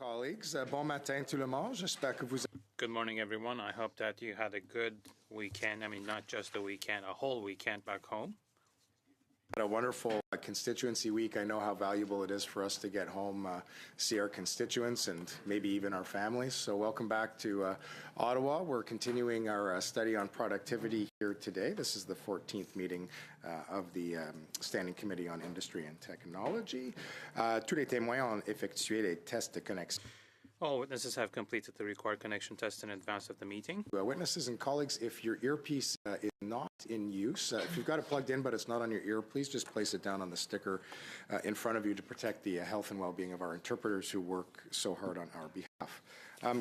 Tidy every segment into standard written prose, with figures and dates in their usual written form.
Colleagues, bon matin tout le monde. J'espère que vous. Good morning, everyone. I hope that you had a good weekend. I mean, not just a weekend, a whole weekend back home. A wonderful constituency week. I know how valuable it is for us to get home, see our constituents, and maybe even our families. So welcome back to Ottawa. We're continuing our study on productivity here today. This is the 14th meeting of the Standing Committee on Industry and Technology. Tous les témoins ont effectué les tests de connexion. All witnesses have completed the required connection test in advance of the meeting. Witnesses and colleagues, if your earpiece is not in use, if you've got it plugged in but it's not on your ear, please just place it down on the sticker in front of you to protect the health and well-being of our interpreters who work so hard on our behalf.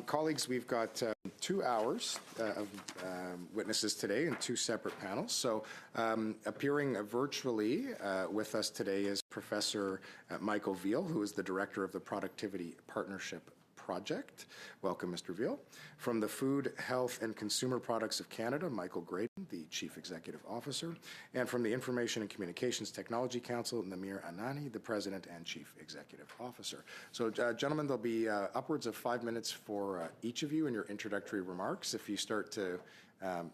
Colleagues, we've got 2 hours of witnesses today in 2 separate panels. So appearing virtually with us today is Professor Michael Veal, who is the Director of the Productivity Partnership Project. Welcome, Mr. Veal. From the Food, Health and Consumer Products of Canada, Michael Graydon, the Chief Executive Officer. And from the Information and Communications Technology Council, Namir Anani, the President and Chief Executive Officer. So, gentlemen, there'll be upwards of 5 minutes for each of you in your introductory remarks. If you start to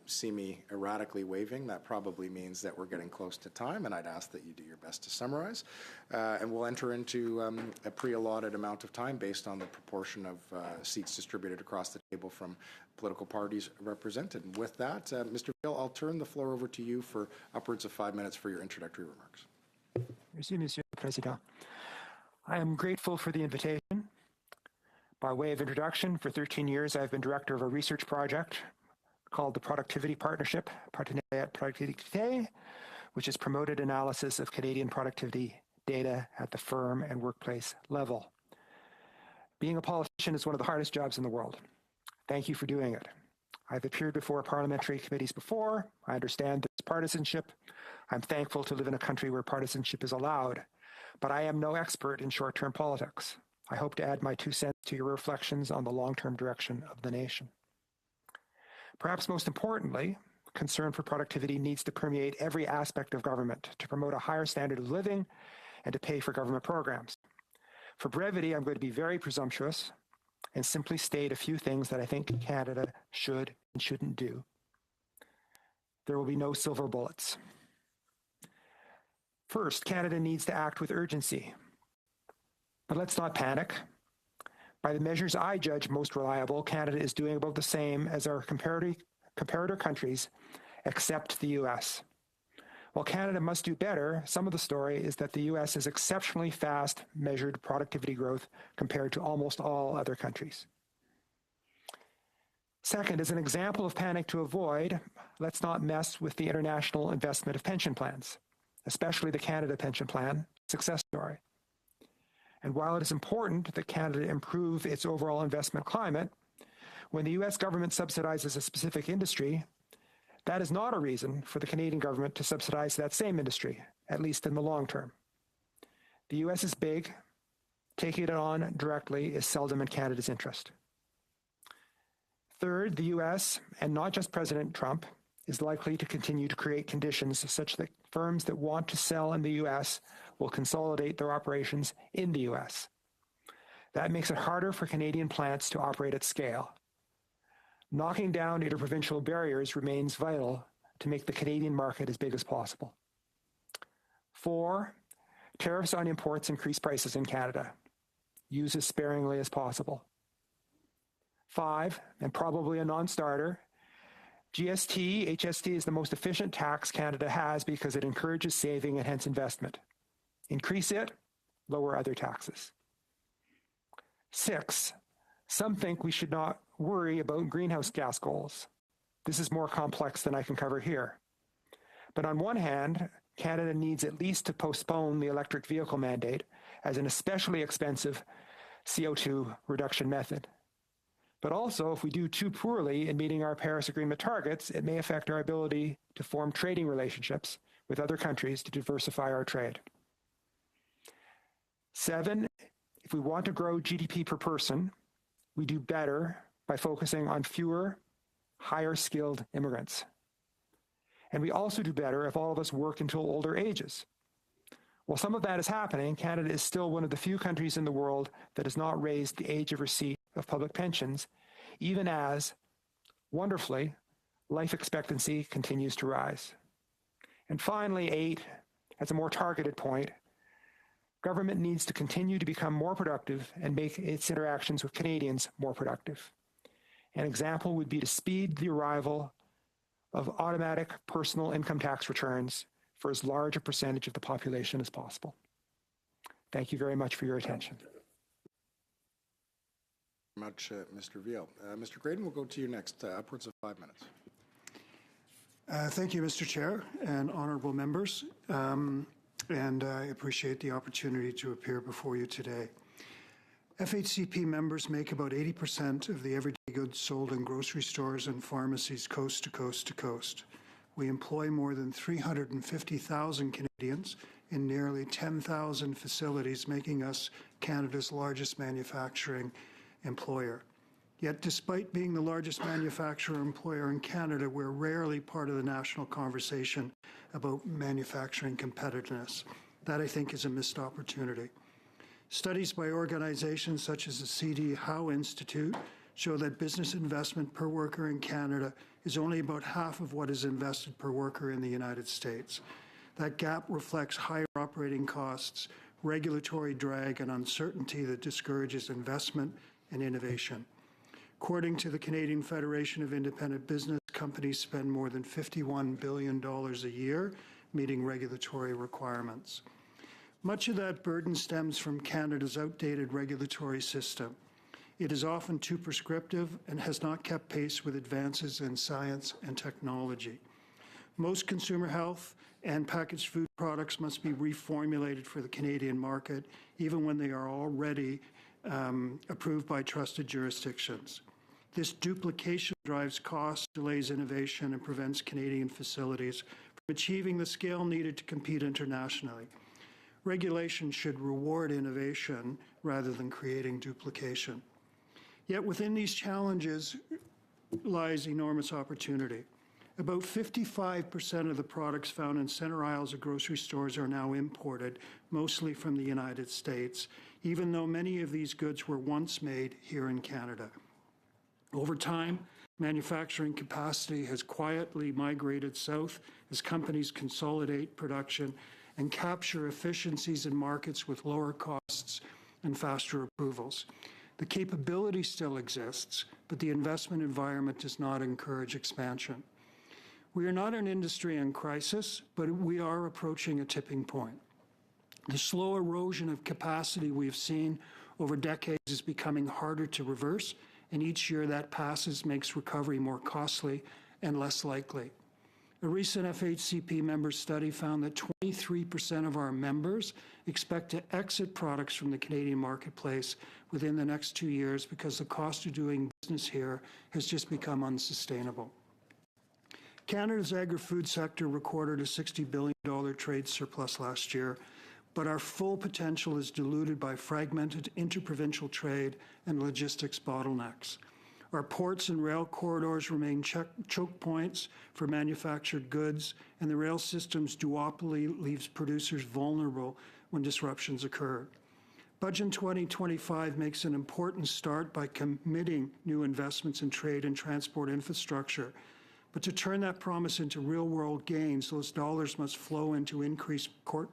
see me erratically waving, that probably means that we're getting close to time, and I'd ask that you do your best to summarize. And we'll enter into a pre-allotted amount of time based on the proportion of seats distributed across the table from political parties represented. And with that, Mr. Veal, I'll turn the floor over to you for upwards of 5 minutes for your introductory remarks. Merci, Monsieur le Président. I am grateful for the invitation. By way of introduction, for 13 years, I've been director of a research project called the Productivity Partnership, Partenariat Productivité, which has promoted analysis of Canadian productivity data at the firm and workplace level. Being a politician is one of the hardest jobs in the world. Thank you for doing it. I've appeared before parliamentary committees before. I understand there's partisanship. I'm thankful to live in a country where partisanship is allowed, but I am no expert in short-term politics. I hope to add my 2 cents to your reflections on the long-term direction of the nation. Perhaps most importantly, concern for productivity needs to permeate every aspect of government to promote a higher standard of living and to pay for government programs. For brevity, I'm going to be very presumptuous and simply state a few things that I think Canada should and shouldn't do. There will be no silver bullets. First, Canada needs to act with urgency. But let's not panic. By the measures I judge most reliable, Canada is doing about the same as our comparator countries, except the US. While Canada must do better, some of the story is that the US has exceptionally fast measured productivity growth compared to almost all other countries. Second, as an example of panic to avoid, let's not mess with the international investment of pension plans, especially the Canada Pension Plan success story. And while it is important that Canada improve its overall investment climate, when the US government subsidizes a specific industry, that is not a reason for the Canadian government to subsidize that same industry, at least in the long term. The US is big. Taking it on directly is seldom in Canada's interest. Third, the US, and not just President Trump, is likely to continue to create conditions such that firms that want to sell in the US will consolidate their operations in the US. That makes it harder for Canadian plants to operate at scale. Knocking down interprovincial barriers remains vital to make the Canadian market as big as possible. 4, tariffs on imports increase prices in Canada. Use as sparingly as possible. 5, and probably a non-starter, GST, HST is the most efficient tax Canada has because it encourages saving and hence investment. Increase it, lower other taxes. 6, some think we should not worry about greenhouse gas goals. This is more complex than I can cover here. But on one hand, Canada needs at least to postpone the electric vehicle mandate as an especially expensive CO2 reduction method. But also, if we do too poorly in meeting our Paris Agreement targets, it may affect our ability to form trading relationships with other countries to diversify our trade. 7, if we want to grow GDP per person, we do better by focusing on fewer, higher-skilled immigrants. And we also do better if all of us work until older ages. While some of that is happening, Canada is still one of the few countries in the world that has not raised the age of receipt of public pensions, even as, wonderfully, life expectancy continues to rise. And finally, 8, as a more targeted point, government needs to continue to become more productive and make its interactions with Canadians more productive. An example would be to speed the arrival of automatic personal income tax returns for as large a percentage of the population as possible. Thank you very much for your attention. Much, Mr. Viel. Mr. Graydon, we'll go to you next, upwards of 5 minutes. Thank you, Mr. Chair and honorable members, and I appreciate the opportunity to appear before you today. FHCP members make about 80% of the everyday goods sold in grocery stores and pharmacies coast to coast to coast. We employ more than 350,000 Canadians in nearly 10,000 facilities, making us Canada's largest manufacturing employer. Yet, despite being the largest manufacturer employer in Canada, we're rarely part of the national conversation about manufacturing competitiveness. That, I think, is a missed opportunity. Studies by organizations such as the C.D. Howe Institute show that business investment per worker in Canada is only about half of what is invested per worker in the United States. That gap reflects higher operating costs, regulatory drag, and uncertainty that discourages investment and innovation. According to the Canadian Federation of Independent Business, companies spend more than $51 billion a year meeting regulatory requirements. Much of that burden stems from Canada's outdated regulatory system. It is often too prescriptive and has not kept pace with advances in science and technology. Most consumer health and packaged food products must be reformulated for the Canadian market, even when they are already approved by trusted jurisdictions. This duplication drives costs, delays innovation, and prevents Canadian facilities from achieving the scale needed to compete internationally. Regulation should reward innovation rather than creating duplication. Yet within these challenges lies enormous opportunity. About 55% of the products found in center aisles of grocery stores are now imported, mostly from the United States, even though many of these goods were once made here in Canada. Over time, manufacturing capacity has quietly migrated south as companies consolidate production and capture efficiencies in markets with lower costs and faster approvals. The capability still exists, but the investment environment does not encourage expansion. We are not an industry in crisis, but we are approaching a tipping point. The slow erosion of capacity we have seen over decades is becoming harder to reverse, and each year that passes makes recovery more costly and less likely. A recent FHCP member study found that 23% of our members expect to exit products from the Canadian marketplace within the next 2 years because the cost of doing business here has just become unsustainable. Canada's agri-food sector recorded a $60 billion trade surplus last year, but our full potential is diluted by fragmented interprovincial trade and logistics bottlenecks. Our ports and rail corridors remain choke points for manufactured goods, and the rail system's duopoly leaves producers vulnerable when disruptions occur. Budget 2025 makes an important start by committing new investments in trade and transport infrastructure. But to turn that promise into real-world gains, those dollars must flow into increased port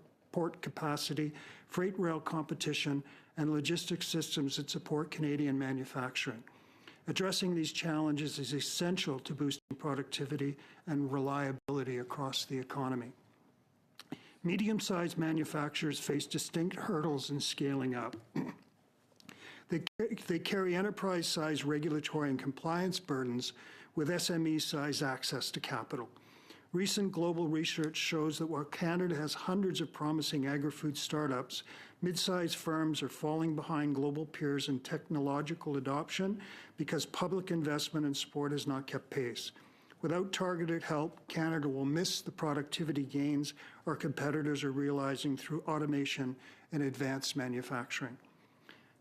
capacity, freight rail competition, and logistics systems that support Canadian manufacturing. Addressing these challenges is essential to boosting productivity and reliability across the economy. Medium-sized manufacturers face distinct hurdles in scaling up. They carry enterprise-sized regulatory and compliance burdens with SME-sized access to capital. Recent global research shows that while Canada has hundreds of promising agri-food startups, mid-sized firms are falling behind global peers in technological adoption because public investment and support has not kept pace. Without targeted help, Canada will miss the productivity gains our competitors are realizing through automation and advanced manufacturing.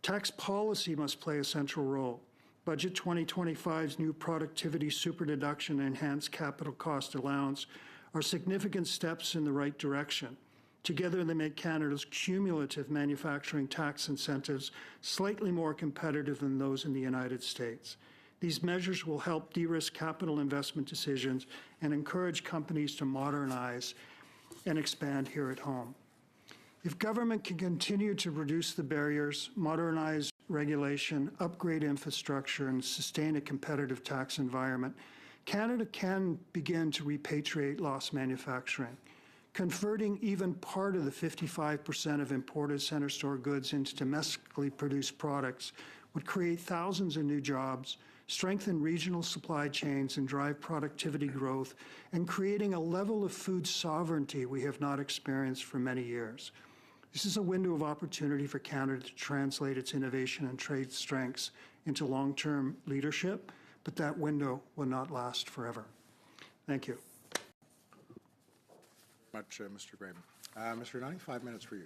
Tax policy must play a central role. Budget 2025's new productivity superdeduction and enhanced capital cost allowance are significant steps in the right direction. Together, they make Canada's cumulative manufacturing tax incentives slightly more competitive than those in the United States. These measures will help de-risk capital investment decisions and encourage companies to modernize and expand here at home. If government can continue to reduce the barriers, modernize regulation, upgrade infrastructure, and sustain a competitive tax environment, Canada can begin to repatriate lost manufacturing. Converting even part of the 55% of imported center store goods into domestically produced products would create thousands of new jobs, strengthen regional supply chains, and drive productivity growth, and creating a level of food sovereignty we have not experienced for many years. This is a window of opportunity for Canada to translate its innovation and trade strengths into long-term leadership, but that window will not last forever. Thank you. Much, Mr. Graben. Mr. Nunny, 5 minutes for you.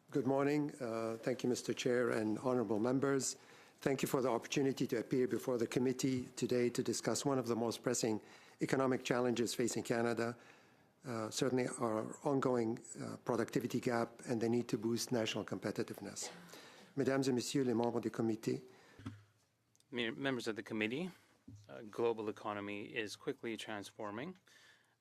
Good morning. Thank you, Mr. Chair and honourable members. Thank you for the opportunity to appear before the committee today to discuss one of the most pressing economic challenges facing Canada, certainly our ongoing productivity gap and the need to boost national competitiveness. Mesdames et Messieurs les membres du comité. Members of the committee, global economy is quickly transforming,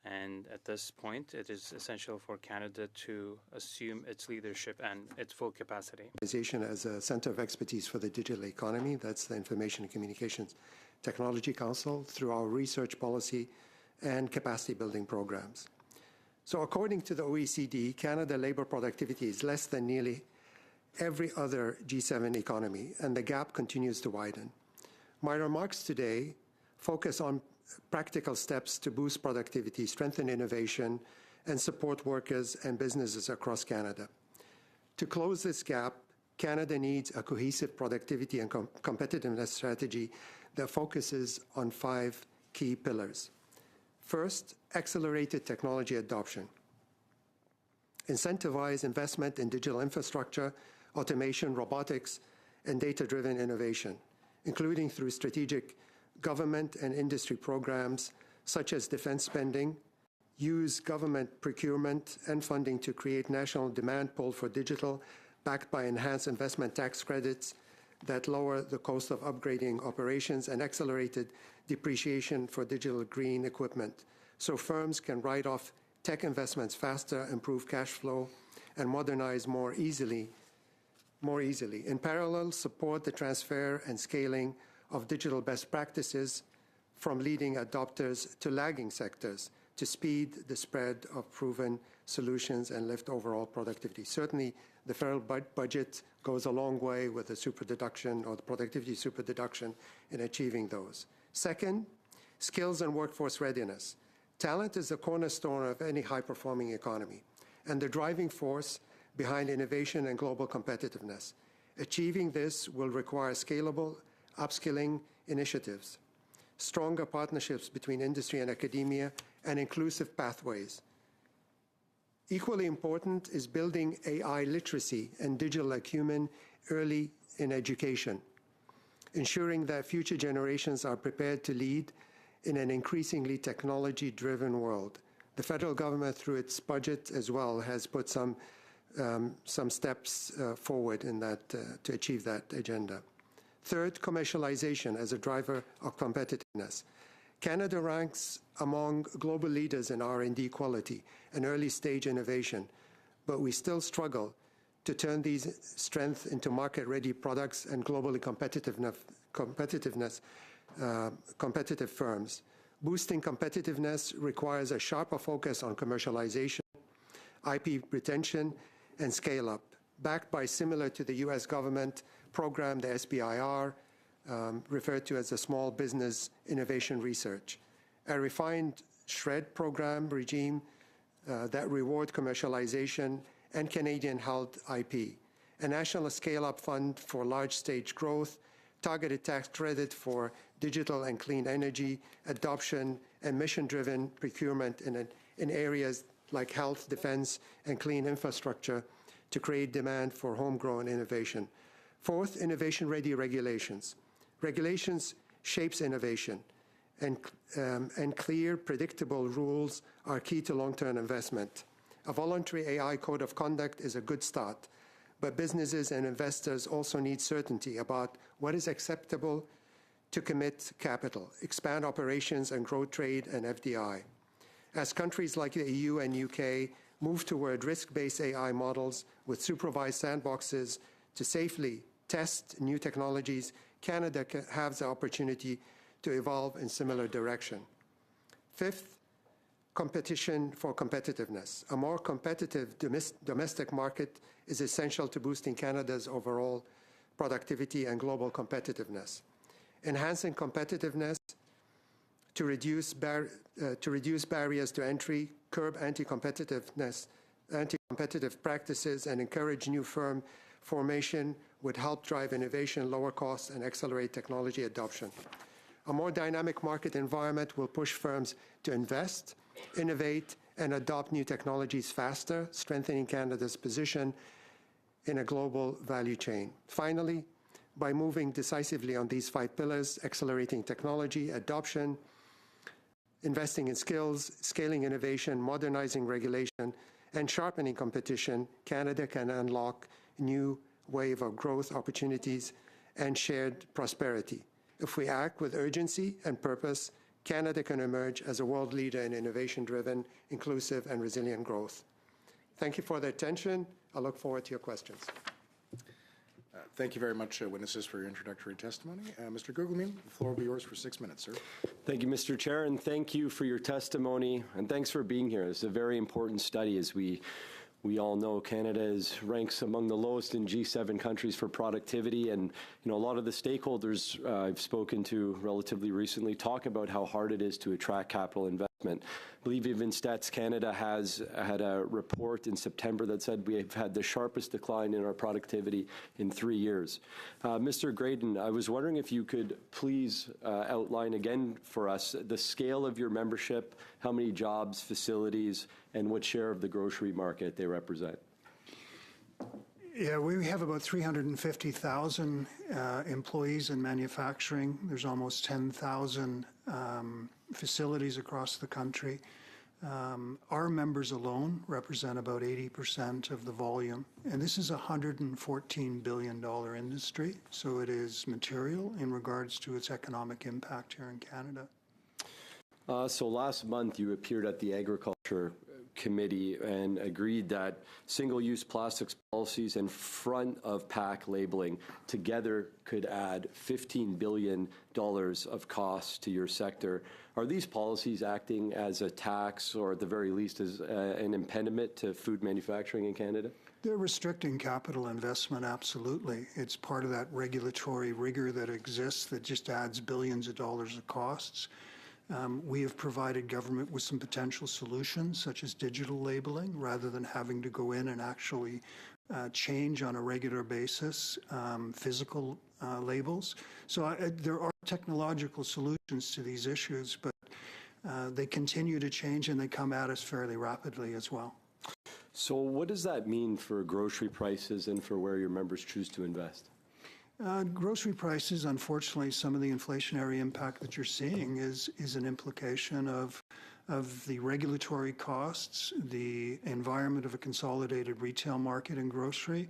and at this point, it is essential for Canada to assume its leadership and its full capacity. As a centre of expertise for the digital economy, that's the Information and Communications Technology Council, through our research policy and capacity building programs. So according to the OECD, Canada labour productivity is less than nearly every other G7 economy, and the gap continues to widen. My remarks today focus on practical steps to boost productivity, strengthen innovation, and support workers and businesses across Canada. To close this gap, Canada needs a cohesive productivity and competitiveness strategy that focuses on 5 key pillars. First, accelerated technology adoption. Incentivize investment in digital infrastructure, automation, robotics, and data-driven innovation, including through strategic government and industry programs such as defense spending, use government procurement and funding to create national demand pull for digital, backed by enhanced investment tax credits that lower the cost of upgrading operations, and accelerated depreciation for digital green equipment, so firms can write off tech investments faster, improve cash flow, and modernize more easily. In parallel, support the transfer and scaling of digital best practices from leading adopters to lagging sectors to speed the spread of proven solutions and lift overall productivity. Certainly, the federal budget goes a long way with the super-deduction or the productivity super-deduction in achieving those. Second, skills and workforce readiness. Talent is the cornerstone of any high-performing economy and the driving force behind innovation and global competitiveness. Achieving this will require scalable upskilling initiatives, stronger partnerships between industry and academia, and inclusive pathways. Equally important is building AI literacy and digital acumen early in education, ensuring that future generations are prepared to lead in an increasingly technology-driven world. The federal government, through its budget as well, has put some steps forward in that to achieve that agenda. Third, commercialization as a driver of competitiveness. Canada ranks among global leaders in R&D quality and early-stage innovation, but we still struggle to turn these strengths into market-ready products and globally competitive firms. Boosting competitiveness requires a sharper focus on commercialization, IP retention, and scale-up, backed by, similar to the U.S. government program, the SBIR, referred to as the Small Business Innovation Research, a refined SHRED program regime that reward commercialization and Canadian-held IP, a national scale-up fund for large-stage growth, targeted tax credit for digital and clean energy adoption, and mission-driven procurement in areas like health, defense, and clean infrastructure to create demand for homegrown innovation. Fourth, innovation-ready regulations. Regulations shapes innovation, and clear, predictable rules are key to long-term investment. A voluntary AI code of conduct is a good start, but businesses and investors also need certainty about what is acceptable to commit capital, expand operations, and grow trade and FDI. As countries like the EU and UK move toward risk-based AI models with supervised sandboxes to safely test new technologies, Canada has the opportunity to evolve in similar direction. Fifth, competition for competitiveness. A more competitive domestic market is essential to boosting Canada's overall productivity and global competitiveness. Enhancing competitiveness to reduce barriers to entry, curb anti-competitive practices, and encourage new firm formation would help drive innovation, lower costs, and accelerate technology adoption. A more dynamic market environment will push firms to invest, innovate, and adopt new technologies faster, strengthening Canada's position in a global value chain. Finally, by moving decisively on these 5 pillars, accelerating technology adoption, investing in skills, scaling innovation, modernizing regulation, and sharpening competition, Canada can unlock a new wave of growth opportunities and shared prosperity. If we act with urgency and purpose, Canada can emerge as a world leader in innovation-driven, inclusive, and resilient growth. Thank you for the attention. I look forward to your questions. Thank you very much, witnesses, for your introductory testimony. Mr. Gugelmin, the floor will be yours for 6 minutes, sir. Thank you, Mr. Chair, and thank you for your testimony, and thanks for being here. It's a very important study. As we all know, Canada ranks among the lowest in G7 countries for productivity, and a lot of the stakeholders I've spoken to relatively recently talk about how hard it is to attract capital investment. I believe even Stats Canada has had a report in September that said we have had the sharpest decline in our productivity in 3 years. Mr. Graydon, I was wondering if you could please outline again for us the scale of your membership, how many jobs, facilities, and what share of the grocery market they represent. Yeah, we have about 350,000 employees in manufacturing. There's almost 10,000 facilities across the country. Our members alone represent about 80% of the volume, and this is a $114 billion industry, so it is material in regards to its economic impact here in Canada. So last month you appeared at the Agriculture Committee and agreed that single-use plastics policies and front-of-pack labeling together could add $15 billion of costs to your sector. Are these policies acting as a tax or at the very least as an impediment to food manufacturing in Canada? They're restricting capital investment, absolutely. It's part of that regulatory rigor that exists that just adds billions of dollars of costs. We have provided government with some potential solutions, such as digital labeling, rather than having to go in and actually change on a regular basis physical labels. So there are technological solutions to these issues, but they continue to change and they come at us fairly rapidly as well. So what does that mean for grocery prices and for where your members choose to invest? Grocery prices, unfortunately, some of the inflationary impact that you're seeing is an implication of the regulatory costs, the environment of a consolidated retail market in grocery.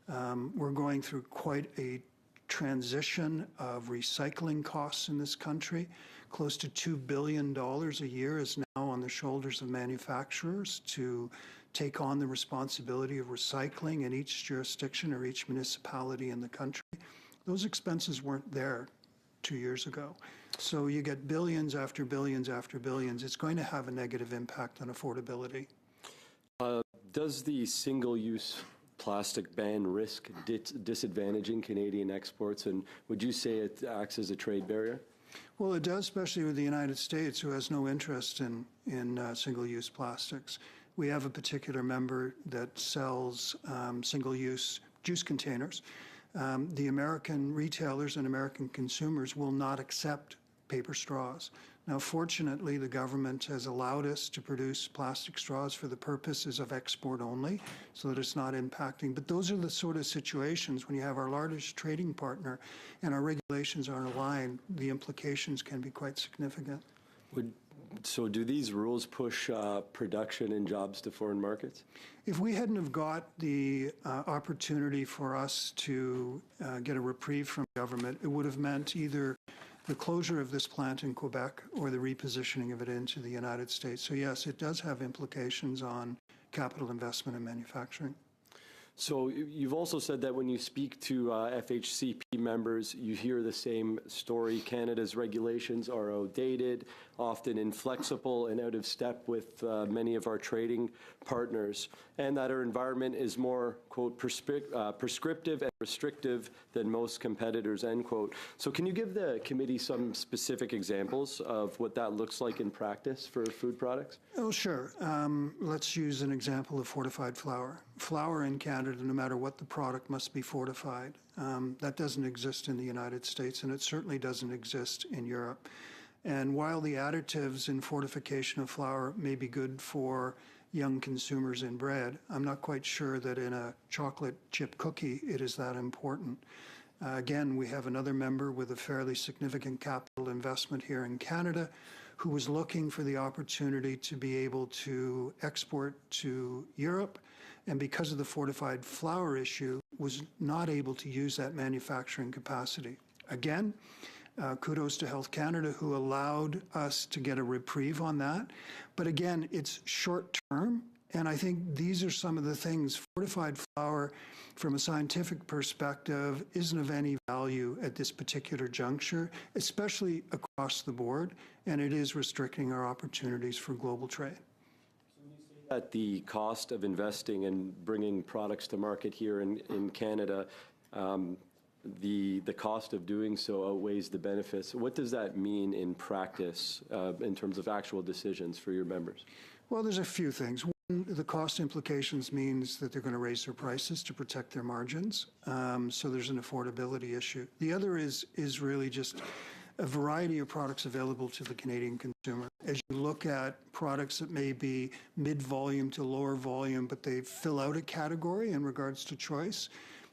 We're going through quite a transition of recycling costs in this country. Close to $2 billion a year is now on the shoulders of manufacturers to take on the responsibility of recycling in each jurisdiction or each municipality in the country. Those expenses weren't there 2 years ago. So you get billions after billions after billions. It's going to have a negative impact on affordability. Does the single-use plastic ban risk disadvantaging Canadian exports, and would you say it acts as a trade barrier? Well, it does, especially with the United States, who has no interest in single-use plastics. We have a particular member that sells single-use juice containers. The American retailers and American consumers will not accept paper straws. Now, fortunately, the government has allowed us to produce plastic straws for the purposes of export only, so that it's not impacting. But those are the sort of situations when you have our largest trading partner and our regulations aren't aligned, the implications can be quite significant. So do these rules push production and jobs to foreign markets? If we hadn't have got the opportunity for us to get a reprieve from government, it would have meant either the closure of this plant in Quebec or the repositioning of it into the United States. So yes, it does have implications on capital investment and manufacturing. So you've also said that when you speak to FHCP members, you hear the same story. Canada's regulations are outdated, often inflexible and out of step with many of our trading partners, and that our environment is more, quote, prescriptive and restrictive than most competitors, end quote. So can you give the committee some specific examples of what that looks like in practice for food products? Oh, sure. Let's use an example of fortified flour. Flour in Canada, no matter what the product, must be fortified. That doesn't exist in the United States, and it certainly doesn't exist in Europe. And while the additives in fortification of flour may be good for young consumers in bread, I'm not quite sure that in a chocolate chip cookie it is that important. Again, we have another member with a fairly significant capital investment here in Canada who was looking for the opportunity to be able to export to Europe, and because of the fortified flour issue, was not able to use that manufacturing capacity. Again, kudos to Health Canada, who allowed us to get a reprieve on that. But again, it's short term, and I think these are some of the things. Fortified flour, from a scientific perspective, isn't of any value at this particular juncture, especially across the board, and it is restricting our opportunities for global trade. At the cost of investing and bringing products to market here in Canada, the cost of doing so outweighs the benefits. What does that mean in practice in terms of actual decisions for your members? Well, there's a few things. One, the cost implications means that they're going to raise their prices to protect their margins. So there's an affordability issue. The other is really just a variety of products available to the Canadian consumer. As you look at products that may be mid-volume to lower volume, but they fill out a category in regards to choice,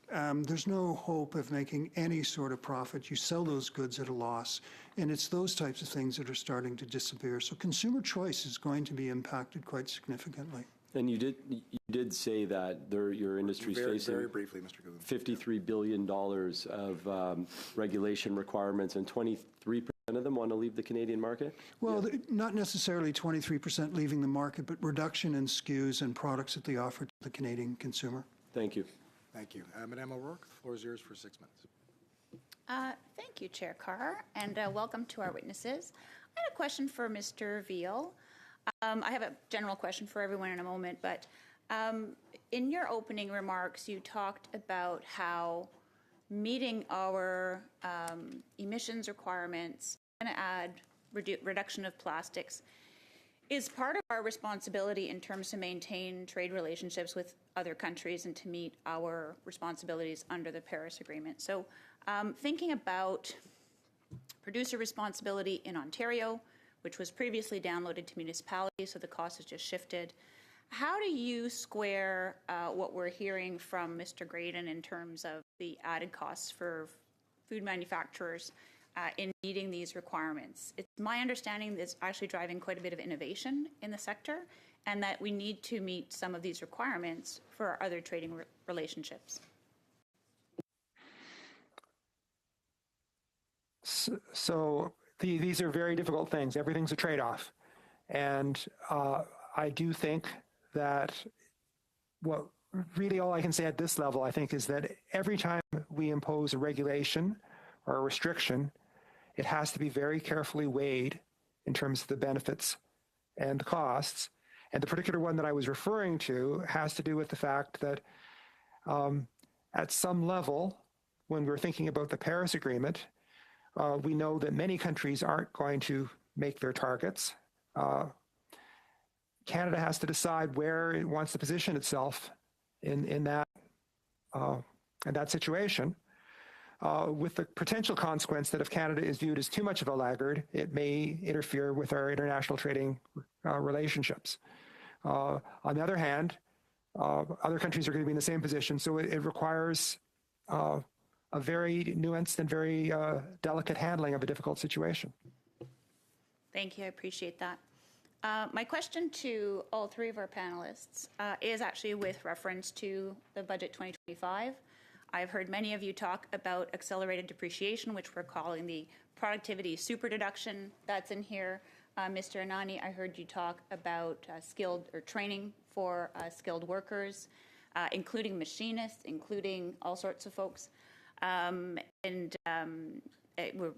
there's no hope of making any sort of profit. You sell those goods at a loss, and it's those types of things that are starting to disappear. So consumer choice is going to be impacted quite significantly. And you did say that your industry's facing very briefly, Mr. Goulin. $53 billion of regulation requirements, and 23% of them want to leave the Canadian market? Well, yeah. Not necessarily 23% leaving the market, but reduction in SKUs and products that they offer to the Canadian consumer. Thank you. Thank you. Madame O'Rourke, the floor is yours for 6 minutes. Thank you, Chair Carr, and welcome to our witnesses. I had a question for Mr. Veal. I have a general question for everyone in a moment, but in your opening remarks, you talked about how meeting our emissions requirements and add reduction of plastics is part of our responsibility in terms to maintain trade relationships with other countries and to meet our responsibilities under the Paris Agreement. So thinking about producer responsibility in Ontario, which was previously downloaded to municipalities, so the cost has just shifted. How do you square what we're hearing from Mr. Graydon in terms of the added costs for food manufacturers in meeting these requirements? It's my understanding that it's actually driving quite a bit of innovation in the sector, and that we need to meet some of these requirements for our other trading relationships. So these are very difficult things. Everything's a trade-off. And I do think that what really all I can say at this level, I think, is that every time we impose a regulation or a restriction, it has to be very carefully weighed in terms of the benefits and the costs. And the particular one that I was referring to has to do with the fact that at some level, when we're thinking about the Paris Agreement, we know that many countries aren't going to make their targets. Canada has to decide where it wants to position itself in that situation. with the potential consequence that if Canada is viewed as too much of a laggard, it may interfere with our international trading relationships. On the other hand, other countries are going to be in the same position, so it requires a very nuanced and very delicate handling of a difficult situation. Thank you. I appreciate that. My question to all three of our panelists is actually with reference to the budget 2025. I've heard many of you talk about accelerated depreciation, which we're calling the productivity super deduction that's in here. Mr. Anani, I heard you talk about skilled or training for skilled workers, including machinists, including all sorts of folks. We're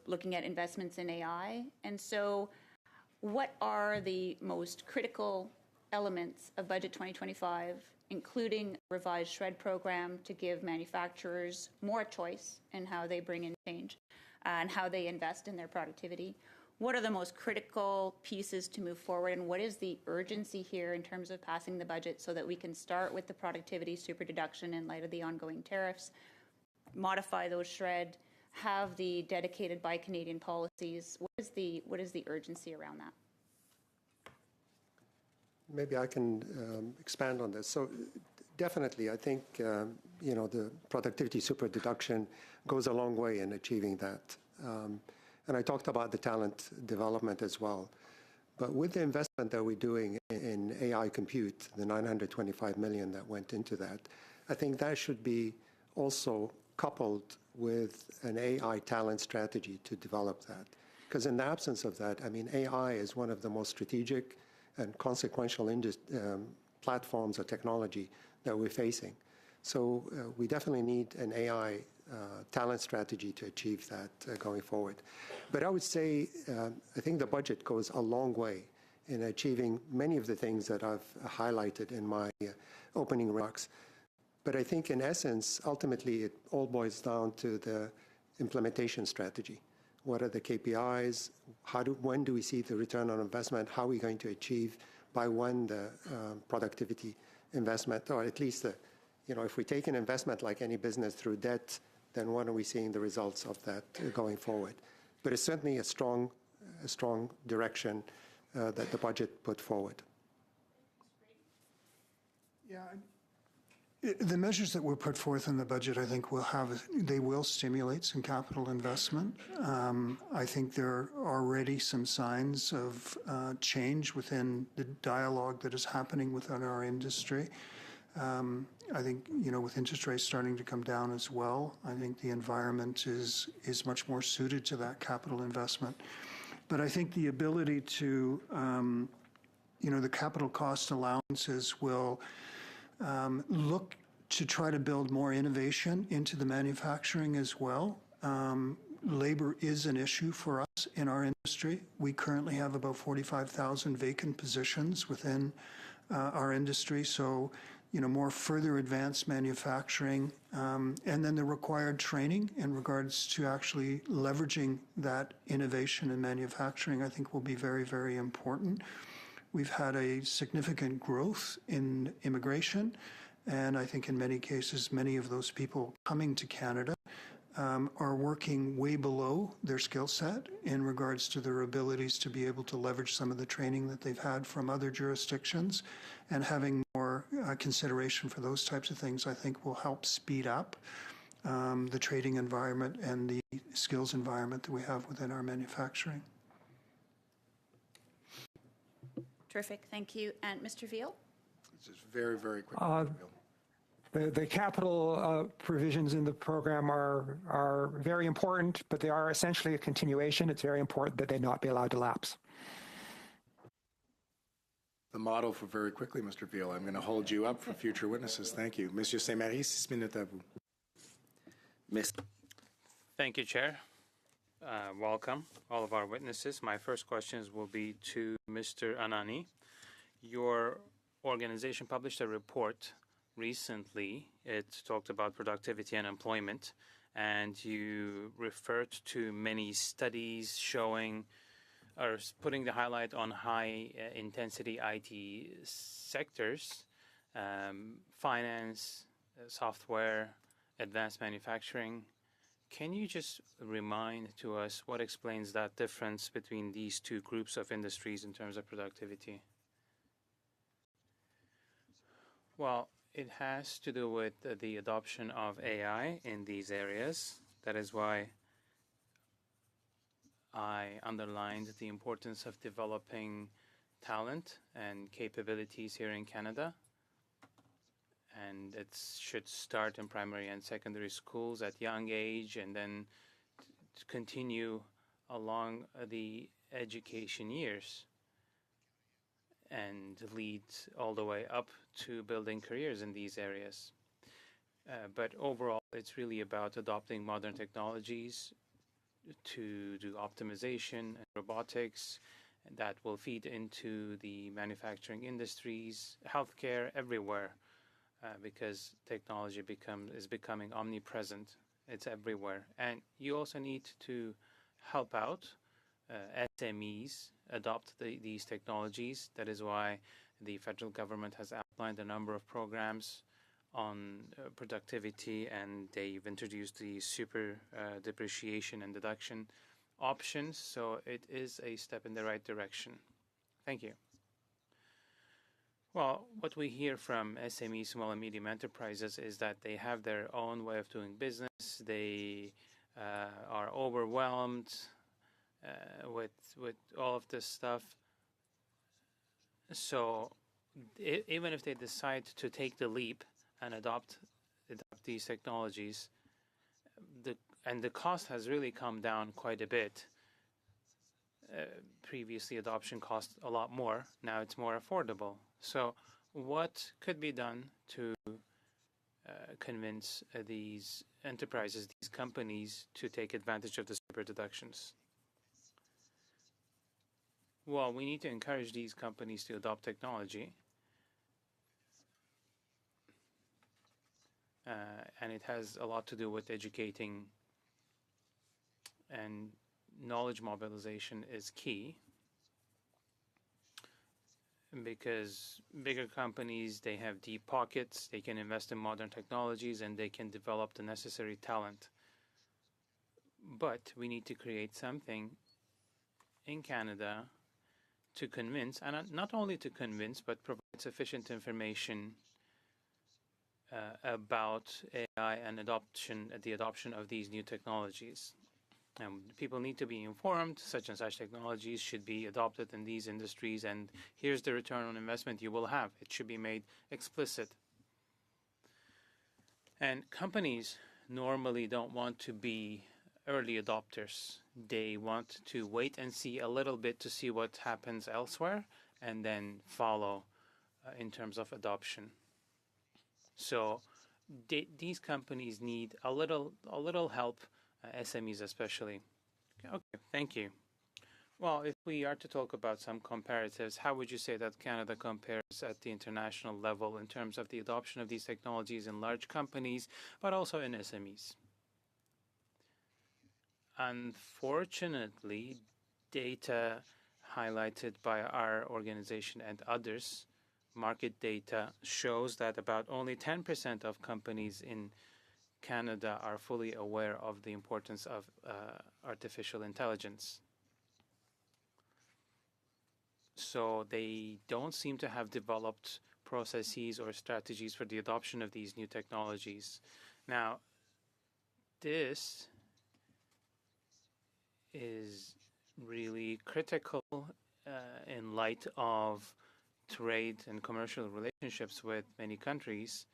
looking at investments in AI. And so what are the most critical elements of Budget 2025, including a revised SHRED program to give manufacturers more choice in how they bring in change and how they invest in their productivity? What are the most critical pieces to move forward, and what is the urgency here in terms of passing the budget so that we can start with the productivity super deduction in light of the ongoing tariffs, modify those SHRED, have the dedicated Buy Canadian policies? What is the urgency around that? Maybe I can expand on this. So definitely, I think, the productivity super deduction goes a long way in achieving that. And I talked about the talent development as well. But with the investment that we're doing in AI compute, the $925 million that went into that, I think that should be also coupled with an AI talent strategy to develop that. Because in the absence of that, I mean, AI is one of the most strategic and consequential platforms or technology that we're facing. So we definitely need an AI talent strategy to achieve that going forward. But I would say I think the budget goes a long way in achieving many of the things that I've highlighted in my opening remarks. But I think in essence, ultimately, it all boils down to the implementation strategy. What are the KPIs? When do we see the return on investment? How are we going to achieve by when the productivity investment, or at least if we take an investment like any business through debt, then when are we seeing the results of that going forward? But it's certainly a strong direction that the budget put forward. Yeah, the measures that were put forth in the budget, I think, they will stimulate some capital investment. I think there are already some signs of change within the dialogue that is happening within our industry. I think, with interest rates starting to come down as well, I think the environment is much more suited to that capital investment. But I think the ability to, the capital cost allowances will look to try to build more innovation into the manufacturing as well. Labor is an issue for us in our industry. We currently have about 45,000 vacant positions within our industry. So, more further advanced manufacturing, and then the required training in regards to actually leveraging that innovation in manufacturing, I think will be very, very important. We've had a significant growth in immigration, and I think in many cases, many of those people coming to Canada are working way below their skill set in regards to their abilities to be able to leverage some of the training that they've had from other jurisdictions, and having more consideration for those types of things, I think will help speed up the trading environment and the skills environment that we have within our manufacturing. Terrific. Thank you. And Mr. Veal? Just very, very quick. The capital provisions in the program are very important, but they are essentially a continuation. It's very important that they not be allowed to lapse. The model for very quickly, Mr. Veal. I'm going to hold you up for future witnesses. Thank you. Monsieur Saint-Marie, 6 minutes à vous. Thank you, Chair. Welcome, all of our witnesses. My first questions will be to Mr. Anani. Your organization published a report recently. It talked about productivity and employment, and you referred to many studies showing or putting the highlight on high-intensity IT sectors, finance, software, advanced manufacturing, Can you just remind to us what explains that difference between these two groups of industries in terms of productivity? Well, it has to do with the adoption of AI in these areas. That is why I underlined the importance of developing talent and capabilities here in Canada. And it should start in primary and secondary schools at young age and then continue along the education years and lead all the way up to building careers in these areas. But overall, it's really about adopting modern technologies to do optimization and robotics that will feed into the manufacturing industries, healthcare, everywhere. Because technology is becoming omnipresent. It's everywhere. And you also need to help out SMEs adopt these technologies. That is why the federal government has outlined a number of programs on productivity, and they've introduced the super depreciation and deduction options. So it is a step in the right direction. Thank you. Well, what we hear from SME, small and medium enterprises, is that they have their own way of doing business. They are overwhelmed with all of this stuff. So even if they decide to take the leap and adopt these technologies, the cost has really come down quite a bit. Previously, adoption cost a lot more. Now it's more affordable. So what could be done to convince these enterprises, these companies, to take advantage of the super deductions? Well, we need to encourage these companies to adopt technology. And it has a lot to do with educating, and knowledge mobilization is key. Because bigger companies, they have deep pockets, they can invest in modern technologies, and they can develop the necessary talent. But we need to create something in Canada to convince, and not only to convince, but provide sufficient information about AI and the adoption of these new technologies. People need to be informed such and such technologies should be adopted in these industries, and here's the return on investment you will have. It should be made explicit. And companies normally don't want to be early adopters. They want to wait and see a little bit to see what happens elsewhere and then follow in terms of adoption. So these companies need a little help, SMEs especially. Okay, thank you. Well, if we are to talk about some comparatives, how would you say that Canada compares at the international level in terms of the adoption of these technologies in large companies, but also in SMEs? Unfortunately, data highlighted by our organization and others, market data, shows that about only 10% of companies in Canada are fully aware of the importance of artificial intelligence. So they don't seem to have developed processes or strategies for the adoption of these new technologies. Now, this is really critical in light of trade and commercial relationships with many countries.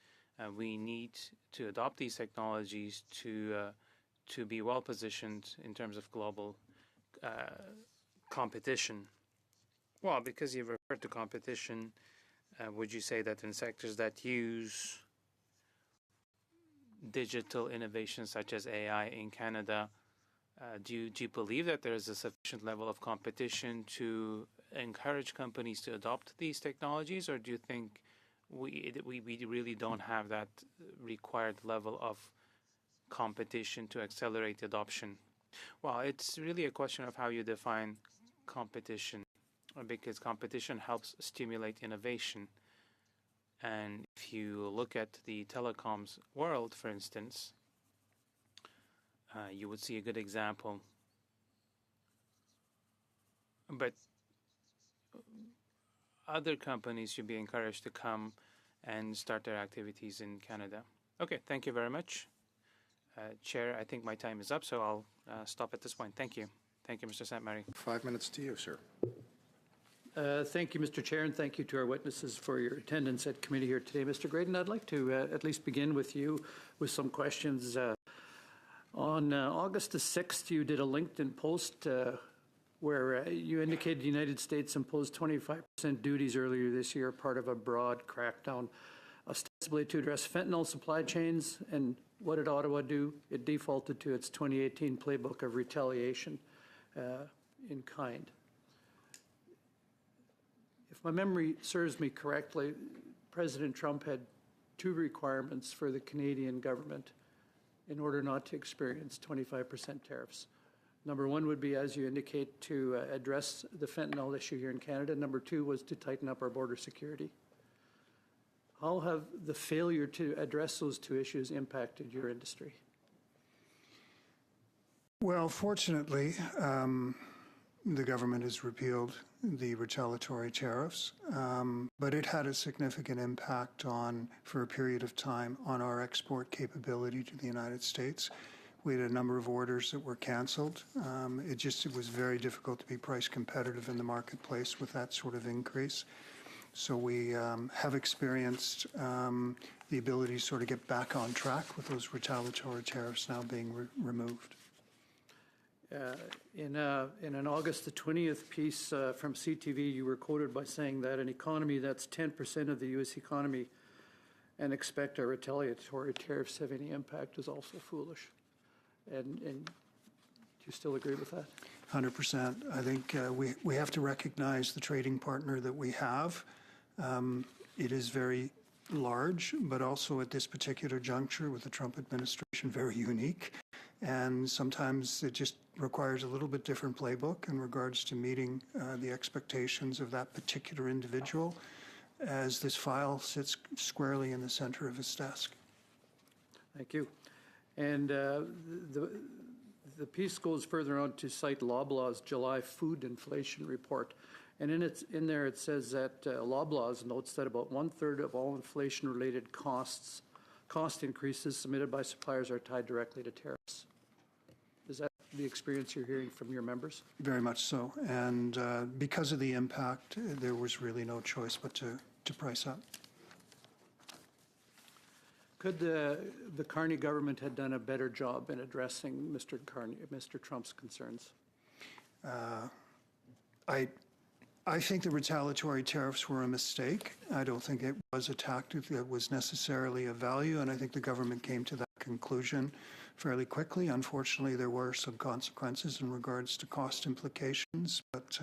We need to adopt these technologies to be well positioned in terms of global competition. Well, because you referred to competition, would you say that in sectors that use digital innovations such as AI in Canada, do you believe that there is a sufficient level of competition to encourage companies to adopt these technologies, or do you think we really don't have that required level of competition to accelerate adoption? Well, it's really a question of how you define competition, because competition helps stimulate innovation. And if you look at the telecoms world, for instance, you would see a good example. But other companies should be encouraged to come and start their activities in Canada. Okay, thank you very much. Chair, I think my time is up, so I'll stop at this point. Thank you. Thank you, Mr. St. Marie. 5 minutes to you, sir. Thank you, Mr. Chair, and thank you to our witnesses for your attendance at committee here today. Mr. Graydon, I'd like to at least begin with you with some questions. On August the 6th, you did a LinkedIn post where you indicated the United States imposed 25% duties earlier this year, part of a broad crackdown, ostensibly to address fentanyl supply chains. And what did Ottawa do? It defaulted to its 2018 playbook of retaliation in kind. If my memory serves me correctly, President Trump had two requirements for the Canadian government in order not to experience 25% tariffs. Number one would be, as you indicate, to address the fentanyl issue here in Canada. Number two was to tighten up our border security. How have the failure to address those two issues impacted your industry? Well, fortunately, the government has repealed the retaliatory tariffs, but it had a significant impact on, for a period of time, on our export capability to the United States. We had a number of orders that were canceled. It was very difficult to be price competitive in the marketplace with that sort of increase. So we have experienced the ability to sort of get back on track with those retaliatory tariffs now being removed. In an August the 20th piece from CTV, you were quoted by saying that an economy that's 10% of the U.S. economy and expect our retaliatory tariffs to have any impact is also foolish. And do you still agree with that? 100%. I think we have to recognize the trading partner that we have. It is very large, but also at this particular juncture with the Trump administration, very unique. And sometimes it just requires a little bit different playbook in regards to meeting the expectations of that particular individual as this file sits squarely in the center of his desk. Thank you. And the piece goes further on to cite Loblaw's July food inflation report. And in there it says that Loblaws notes that about 1/3 of all inflation-related cost increases submitted by suppliers are tied directly to tariffs. Is that the experience you're hearing from your members? Very much so. And because of the impact, there was really no choice but to price up. Could the Carney government have done a better job in addressing Mr. Trump's concerns? I think the retaliatory tariffs were a mistake. I don't think it was a tactic that was necessarily of value, and I think the government came to that conclusion fairly quickly. Unfortunately, there were some consequences in regards to cost implications, but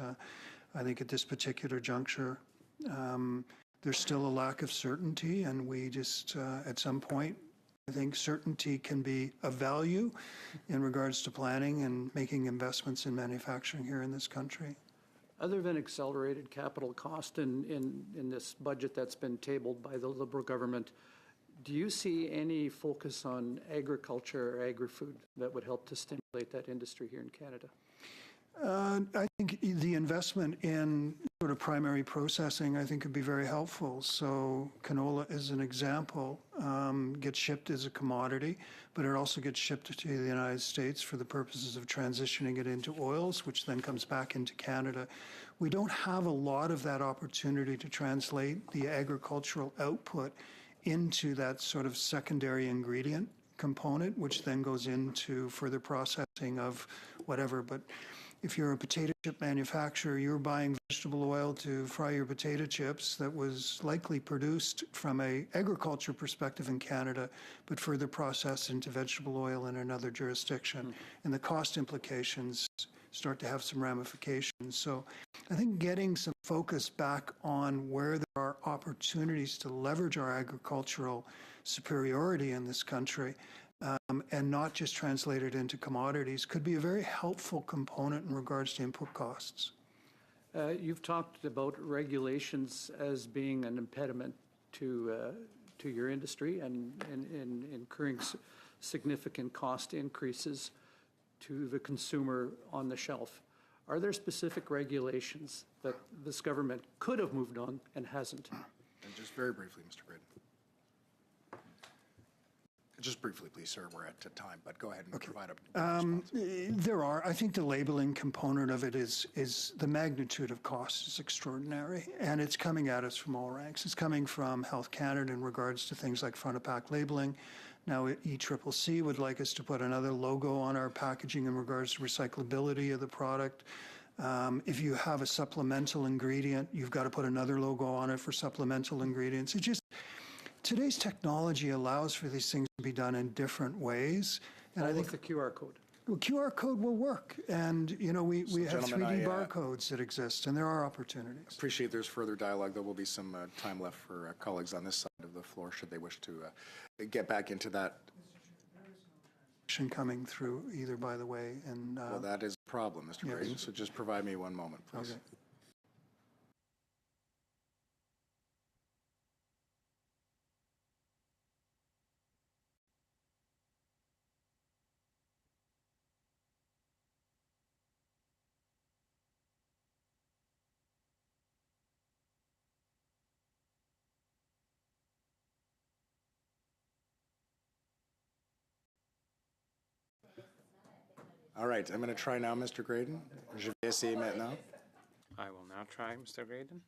I think at this particular juncture, there's still a lack of certainty, and we just, at some point, I think certainty can be of value in regards to planning and making investments in manufacturing here in this country. Other than accelerated capital cost in this budget that's been tabled by the Liberal government, do you see any focus on agriculture or agri-food that would help to stimulate that industry here in Canada? I think the investment in sort of primary processing, I think, could be very helpful. So canola, as an example, gets shipped as a commodity, but it also gets shipped to the United States for the purposes of transitioning it into oils, which then comes back into Canada. We don't have a lot of that opportunity to translate the agricultural output into that sort of secondary ingredient component, which then goes into further processing of whatever. But if you're a potato chip manufacturer, you're buying vegetable oil to fry your potato chips that was likely produced from an agriculture perspective in Canada, but further processed into vegetable oil in another jurisdiction. And the cost implications start to have some ramifications. So I think getting some focus back on where there are opportunities to leverage our agricultural superiority in this country and not just translate it into commodities could be a very helpful component in regards to input costs. You've talked about regulations as being an impediment to your industry and incurring significant cost increases. to the consumer on the shelf. Are there specific regulations that this government could have moved on and hasn't? And just very briefly, Mr. Graydon. Just briefly, please, sir. We're at time, but go ahead and provide a response. There are. I think the labeling component of it is the magnitude of cost is extraordinary, and it's coming at us from all ranks. It's coming from Health Canada in regards to things like front-of-pack labeling. Now, ECCC would like us to put another logo on our packaging in regards to recyclability of the product. If you have a supplemental ingredient, you've got to put another logo on it for supplemental ingredients. It just today's technology allows for these things to be done in different ways, and I think the QR code. Well, QR code will work, and you know we have gentlemen, 3D barcodes that exist, and there are opportunities. Appreciate there's further dialogue. There will be some time left for colleagues on this side of the floor should they wish to get back into that. Coming through either, by the way, and Well, that is a problem, Mr. yes. Graydon, so just provide me one moment, please. Okay. All right, I'm going to try now, Mr. Graydon. Je vais essayer maintenant. I will now try, Mr. Graydon.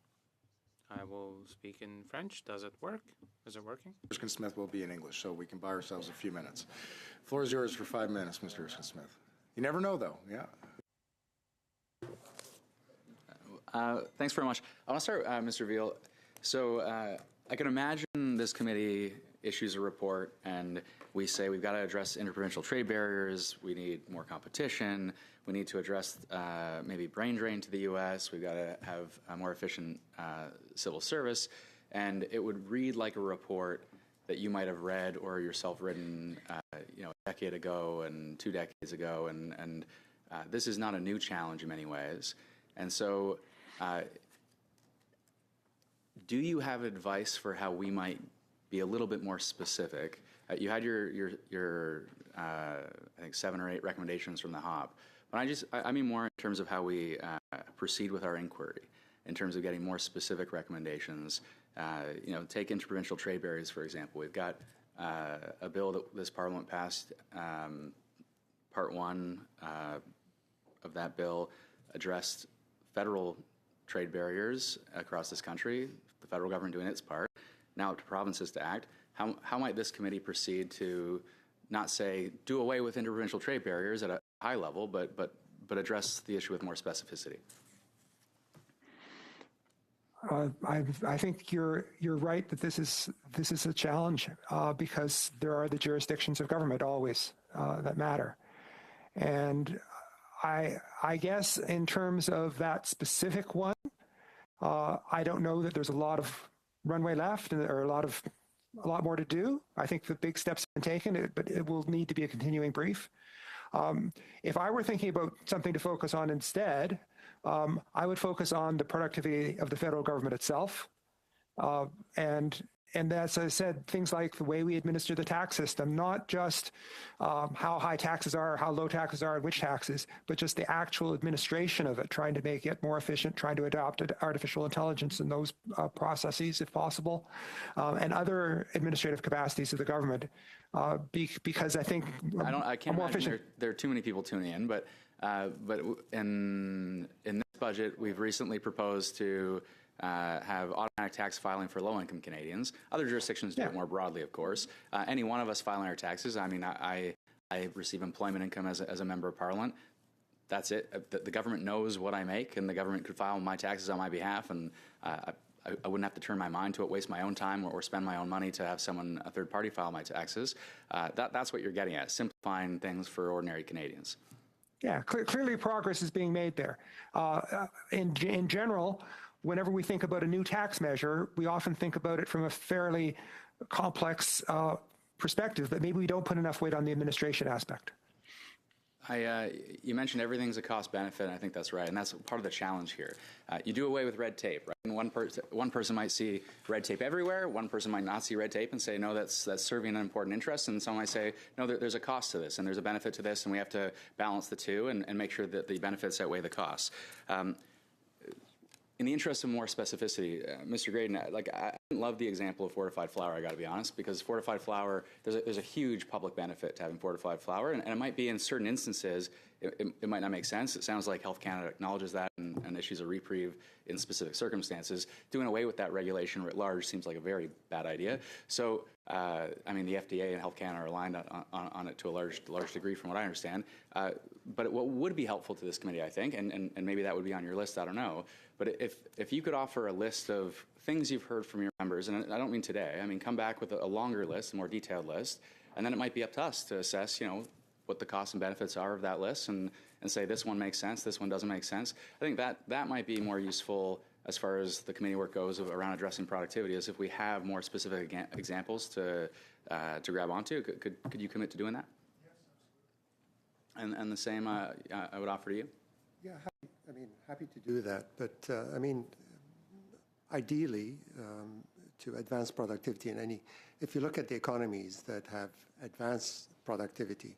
I will speak in French. Does it work? Is it working? Mr. Erskine-Smith will be in English, so we can buy ourselves a few minutes. The floor is yours for 5 minutes, Mr. Erskine-Smith. You never know, though. Yeah. Thanks very much. I want to start, Mr. Veal. So I can imagine this committee issues a report and we say we've got to address interprovincial trade barriers, we need more competition, we need to address maybe brain drain to the U.S., we've got to have a more efficient civil service, and it would read like a report that you might have read or yourself written a decade ago and 2 decades ago, and this is not a new challenge in many ways. And so do you have advice for how we might be a little bit more specific? You had your I think 7 or 8 recommendations from the HOP, but I mean more in terms of how we proceed with our inquiry, in terms of getting more specific recommendations. Take interprovincial trade barriers, for example. We've got a bill that this Parliament passed. Part 1 of that bill addressed federal trade barriers across this country, the federal government doing its part. Now up to provinces to act. How might this committee proceed to not say do away with interprovincial trade barriers at a high level, but address the issue with more specificity? I think you're right that this is a challenge because there are the jurisdictions of government always that matter, and I guess in terms of that specific one, I don't know that there's a lot of runway left or a lot more to do. I think the big steps have been taken, but it will need to be a continuing brief. If I were thinking about something to focus on instead, I would focus on the productivity of the federal government itself. And as I said, things like the way we administer the tax system, not just how high taxes are, how low taxes are, and which taxes, but just the actual administration of it, trying to make it more efficient, trying to adopt artificial intelligence in those processes, if possible, and other administrative capacities of the government, because I think I can't imagine there are too many people tuning in, but in this budget, we've recently proposed to have automatic tax filing for low-income Canadians. Other jurisdictions do it more broadly, of course. Any one of us filing our taxes, I mean, I receive employment income as a member of Parliament. That's it. The government knows what I make, and the government could file my taxes on my behalf, and I wouldn't have to turn my mind to it, waste my own time, or spend my own money to have a third party file my taxes. That's what you're getting at, simplifying things for ordinary Canadians. Yeah, clearly progress is being made there. In general, whenever we think about a new tax measure, we often think about it from a fairly complex perspective, but maybe we don't put enough weight on the administration aspect. You mentioned everything's a cost benefit, and I think that's right, and that's part of the challenge here. You do away with red tape, right? And one person might see red tape everywhere. One person might not see red tape and say, no, that's serving an important interest. And someone might say, no, there's a cost to this, and there's a benefit to this, and we have to balance the two and make sure that the benefits outweigh the costs. In the interest of more specificity, Mr. Graydon, I love the example of fortified flour, I got to be honest, because fortified flour, there's a huge public benefit to having fortified flour, and it might be in certain instances, it might not make sense. It sounds like Health Canada acknowledges that and issues a reprieve in specific circumstances. Doing away with that regulation writ large seems like a very bad idea. So, I mean, the FDA and Health Canada are aligned on it to a large degree, from what I understand. But what would be helpful to this committee, I think, and maybe that would be on your list, I don't know. But if you could offer a list of things you've heard from your members, and I don't mean today, I mean come back with a longer list, a more detailed list, and then it might be up to us to assess, what the costs and benefits are of that list, and say this one makes sense, this one doesn't make sense. I think that might be more useful as far as the committee work goes around addressing productivity, is if we have more specific examples to grab onto. Could you commit to doing that? Yes, absolutely. And the same I would offer to you. Yeah, happy to do that. But ideally, to advance productivity if you look at the economies that have advanced productivity,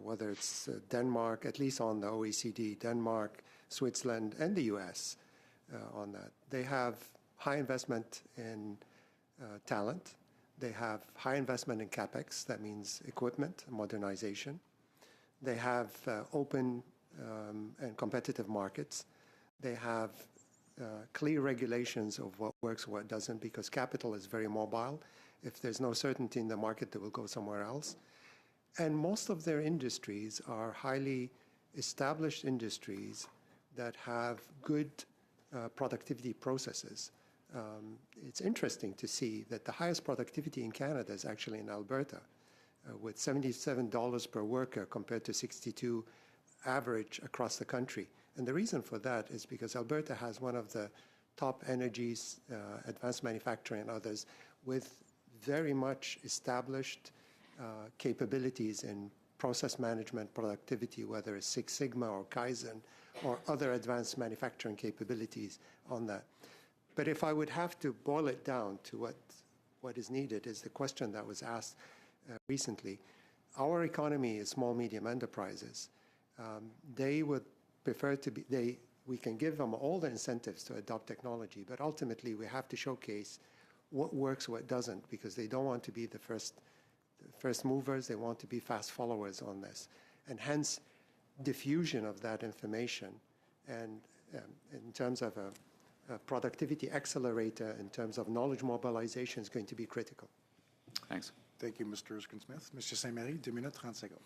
whether it's Denmark, at least on the OECD, Denmark, Switzerland, and the US on that, they have high investment in talent. They have high investment in CapEx, that means equipment, modernization. They have open and competitive markets. They have clear regulations of what works, what doesn't, because capital is very mobile. If there's no certainty in the market, they will go somewhere else. And most of their industries are highly established industries that have good productivity processes. It's interesting to see that the highest productivity in Canada is actually in Alberta, with $77 per worker compared to 62 average across the country. And the reason for that is because Alberta has one of the top energies, advanced manufacturing and others, with very much established capabilities in process management, productivity, whether it's Six Sigma or Kaizen or other advanced manufacturing capabilities on that. But if I would have to boil it down to what is needed, is the question that was asked recently. Our economy is small, medium enterprises. They would prefer to be, we can give them all the incentives to adopt technology, but ultimately we have to showcase what works, what doesn't, because they don't want to be the first movers, they want to be fast followers on this. And hence, diffusion of that information and in terms of a productivity accelerator, in terms of knowledge mobilization, is going to be critical. Thanks. Thank you, Mr. Erskine-Smith. Monsieur Saint-Marie, 2 minutes, 30 secondes.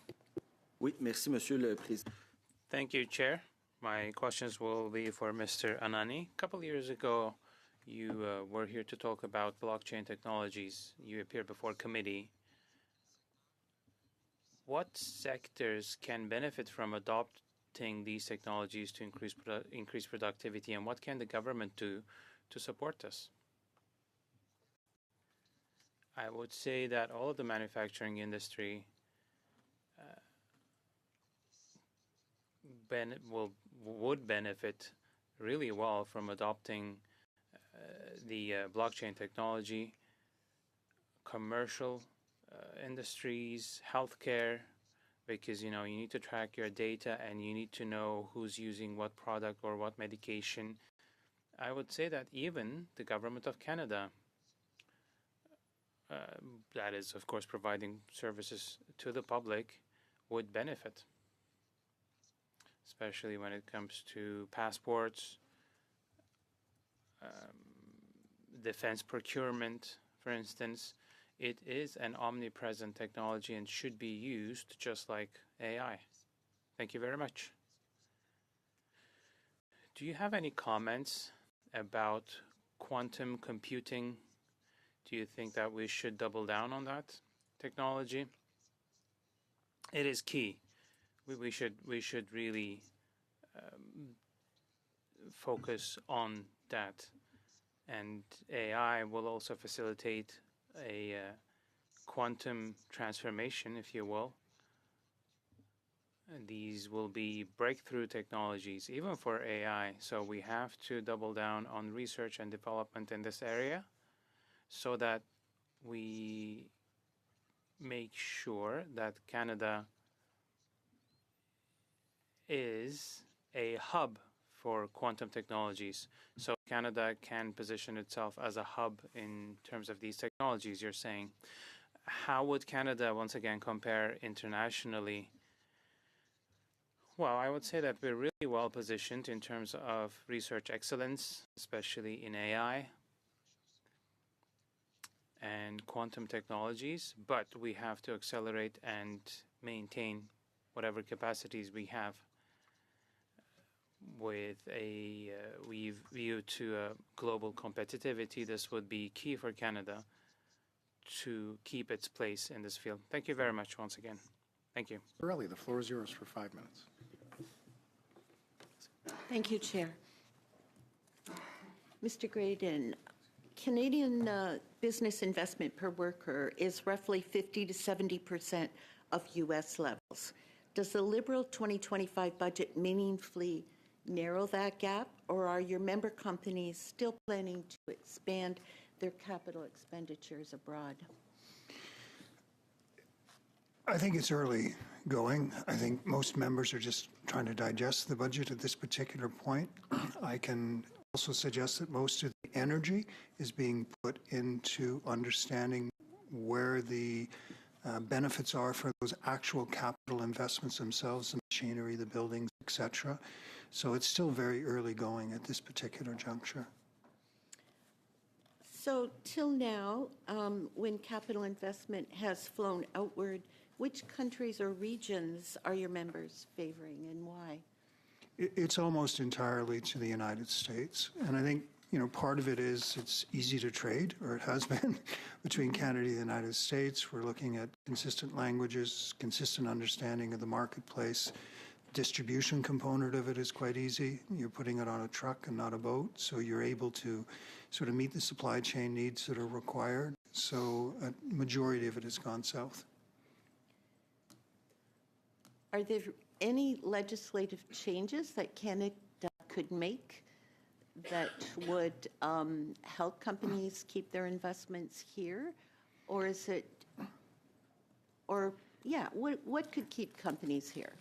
Oui, merci, Monsieur le Président. Thank you, Chair. My questions will be for Mr. Anani. A couple of years ago, you were here to talk about blockchain technologies. You appeared before committee. What sectors can benefit from adopting these technologies to increase productivity, and what can the government do to support this? I would say that all of the manufacturing industry would benefit really well from adopting the blockchain technology. Commercial industries, healthcare, because you need to track your data and you need to know who's using what product or what medication. I would say that even the government of Canada, that is, of course, providing services to the public, would benefit, especially when it comes to passports, defense procurement, for instance. It is an omnipresent technology and should be used just like AI. Thank you very much. Do you have any comments about quantum computing? Do you think that we should double down on that technology? It is key. We should really focus on that, and AI will also facilitate a quantum transformation, if you will. these will be breakthrough technologies, even for AI. So we have to double down on research and development in this area so that we make sure that Canada is a hub for quantum technologies. So Canada can position itself as a hub in terms of these technologies, you're saying. How would Canada, once again, compare internationally? Well, I would say that we're really well positioned in terms of research excellence, especially in AI and quantum technologies, but we have to accelerate and maintain whatever capacities we have with a view to global competitivity. This would be key for Canada to keep its place in this field. Thank you very much once again. Thank you. Borelli, the floor is yours for 5 minutes. Thank you, Chair. Mr. Graydon, Canadian business investment per worker is roughly 50 to 70% of U.S. levels. Does the Liberal 2025 budget meaningfully narrow that gap, or are your member companies still planning to expand their capital expenditures abroad? I think it's early going. I think most members are just trying to digest the budget at this particular point. I can also suggest that most of the energy is being put into understanding where the benefits are for those actual capital investments themselves, the machinery, the buildings, etc. So it's still very early going at this particular juncture. So till now, when capital investment has flown outward, which countries or regions are your members favoring and why? It's almost entirely to the United States. And I think, part of it is it's easy to trade, or it has been, between Canada and the United States. We're looking at consistent languages, consistent understanding of the marketplace. Distribution component of it is quite easy. You're putting it on a truck and not a boat, so you're able to sort of meet the supply chain needs that are required. So a majority of it has gone south. Are there any legislative changes that Canada could make that would help companies keep their investments here? Or is it, what could keep companies here?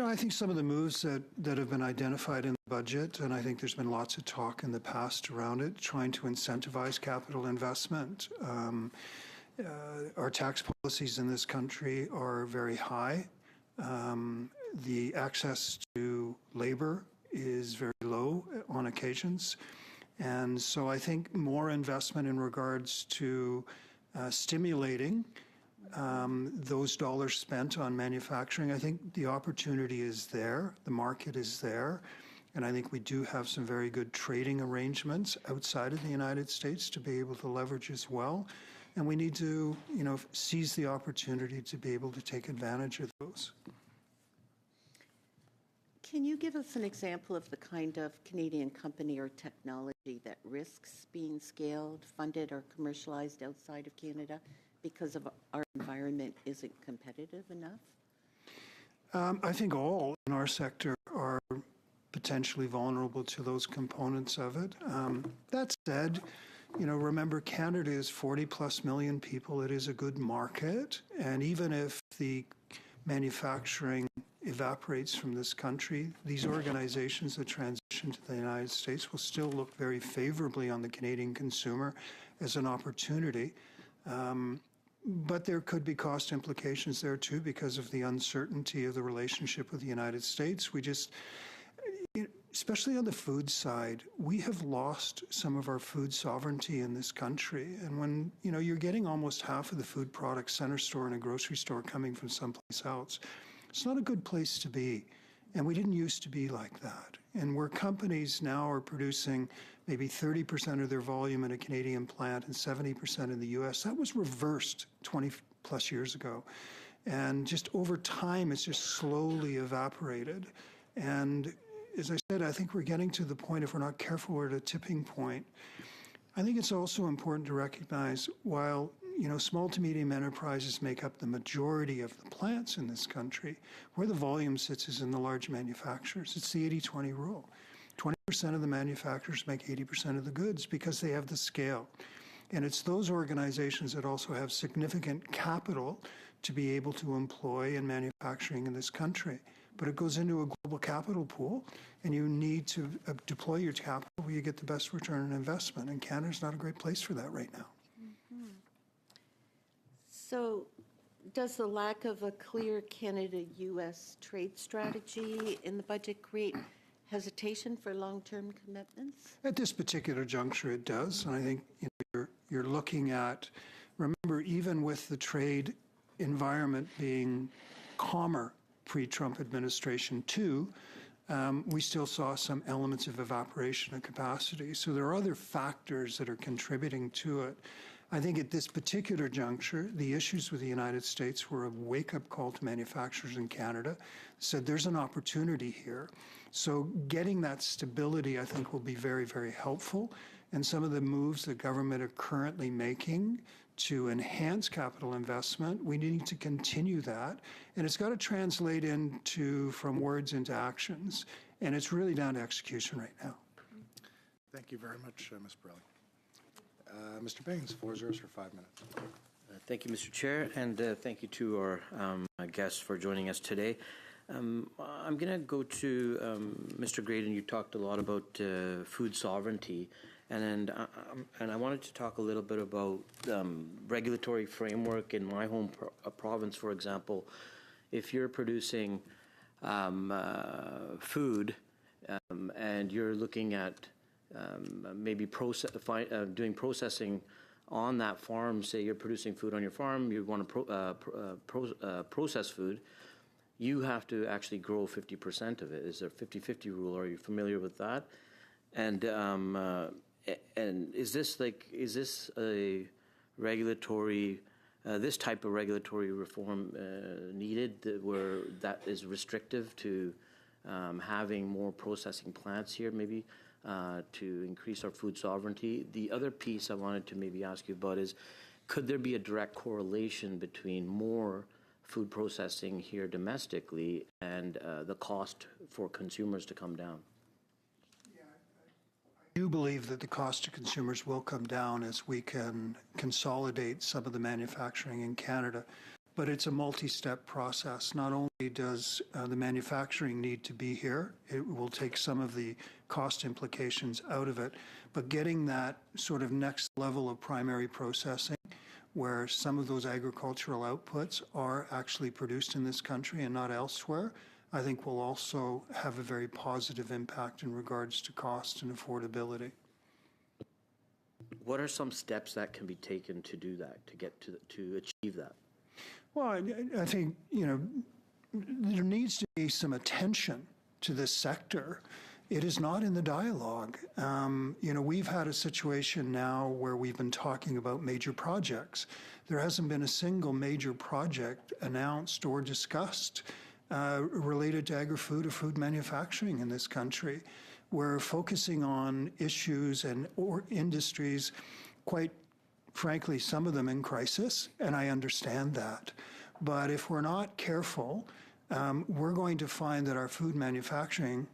I think some of the moves that have been identified in the budget, and I think there's been lots of talk in the past around it, trying to incentivize capital investment. Our tax policies in this country are very high. The access to labor is very low on occasions. And so I think more investment in regards to stimulating those dollars spent on manufacturing, I think the opportunity is there, the market is there, and I think we do have some very good trading arrangements outside of the United States to be able to leverage as well. And we need to, seize the opportunity to be able to take advantage of those. Can you give us an example of the kind of Canadian company or technology that risks being scaled, funded, or commercialized outside of Canada because of our environment isn't competitive enough? I think all in our sector are potentially vulnerable to those components of it. That said, remember Canada is 40 plus million people. It is a good market. And even if the manufacturing evaporates from this country, these organizations that transition to the United States will still look very favorably on the Canadian consumer as an opportunity. But there could be cost implications there too because of the uncertainty of the relationship with the United States. We just, especially on the food side, we have lost some of our food sovereignty in this country. And when, you're getting almost half of the food products center store in a grocery store coming from someplace else, it's not a good place to be. And we didn't used to be like that. And where companies now are producing maybe 30% of their volume in a Canadian plant and 70% in the US, that was reversed 20 plus years ago. And just over time, it's just slowly evaporated. And as I said, I think we're getting to the point, if we're not careful, we're at a tipping point. I think it's also important to recognize while, small to medium enterprises make up the majority of the plants in this country. Where the volume sits is in the large manufacturers. It's the 80-20 rule. 20% of the manufacturers make 80% of the goods because they have the scale. And it's those organizations that also have significant capital to be able to employ in manufacturing in this country. But it goes into a global capital pool, and you need to deploy your capital where you get the best return on investment. And Canada's not a great place for that right now. So does the lack of a clear Canada-U.S. trade strategy in the budget create hesitation for long-term commitments? At this particular juncture, it does. And I think you're looking at, remember, even with the trade environment being calmer pre-Trump administration too, we still saw some elements of evaporation of capacity. So there are other factors that are contributing to it. I think at this particular juncture, the issues with the United States were a wake-up call to manufacturers in Canada, said there's an opportunity here. So getting that stability, I think, will be very, very helpful. And some of the moves the government are currently making to enhance capital investment, we need to continue that. And it's got to translate from words into actions. And it's really down to execution right now. Thank you very much, Ms. Borelli. Mr. Baines, floor is yours for 5 minutes. Thank you, Mr. Chair, and thank you to our guests for joining us today. I'm going to go to Mr. Graydon. You talked a lot about food sovereignty, and I wanted to talk a little bit about regulatory framework in my home province, for example. If you're producing food and you're looking at maybe doing processing on that farm, say you're producing food on your farm, you want to process food, you have to actually grow 50% of it. Is there a 50-50 rule? Are you familiar with that? And is this a regulatory, this type of regulatory reform needed where that is restrictive to having more processing plants here maybe? To increase our food sovereignty. The other piece I wanted to maybe ask you about is, could there be a direct correlation between more food processing here domestically and the cost for consumers to come down? Yeah, I do believe that the cost to consumers will come down as we can consolidate some of the manufacturing in Canada. But it's a multi-step process. Not only does the manufacturing need to be here, it will take some of the cost implications out of it, but getting that sort of next level of primary processing where some of those agricultural outputs are actually produced in this country and not elsewhere, I think will also have a very positive impact in regards to cost and affordability. What are some steps that can be taken to do that, to get to achieve that? Well, I think, there needs to be some attention to this sector. It is not in the dialogue. We've had a situation now where we've been talking about major projects. There hasn't been a single major project announced or discussed related to agri-food or food manufacturing in this country. We're focusing on issues or industries, quite frankly, some of them in crisis, and I understand that. But if we're not careful, we're going to find that our food manufacturing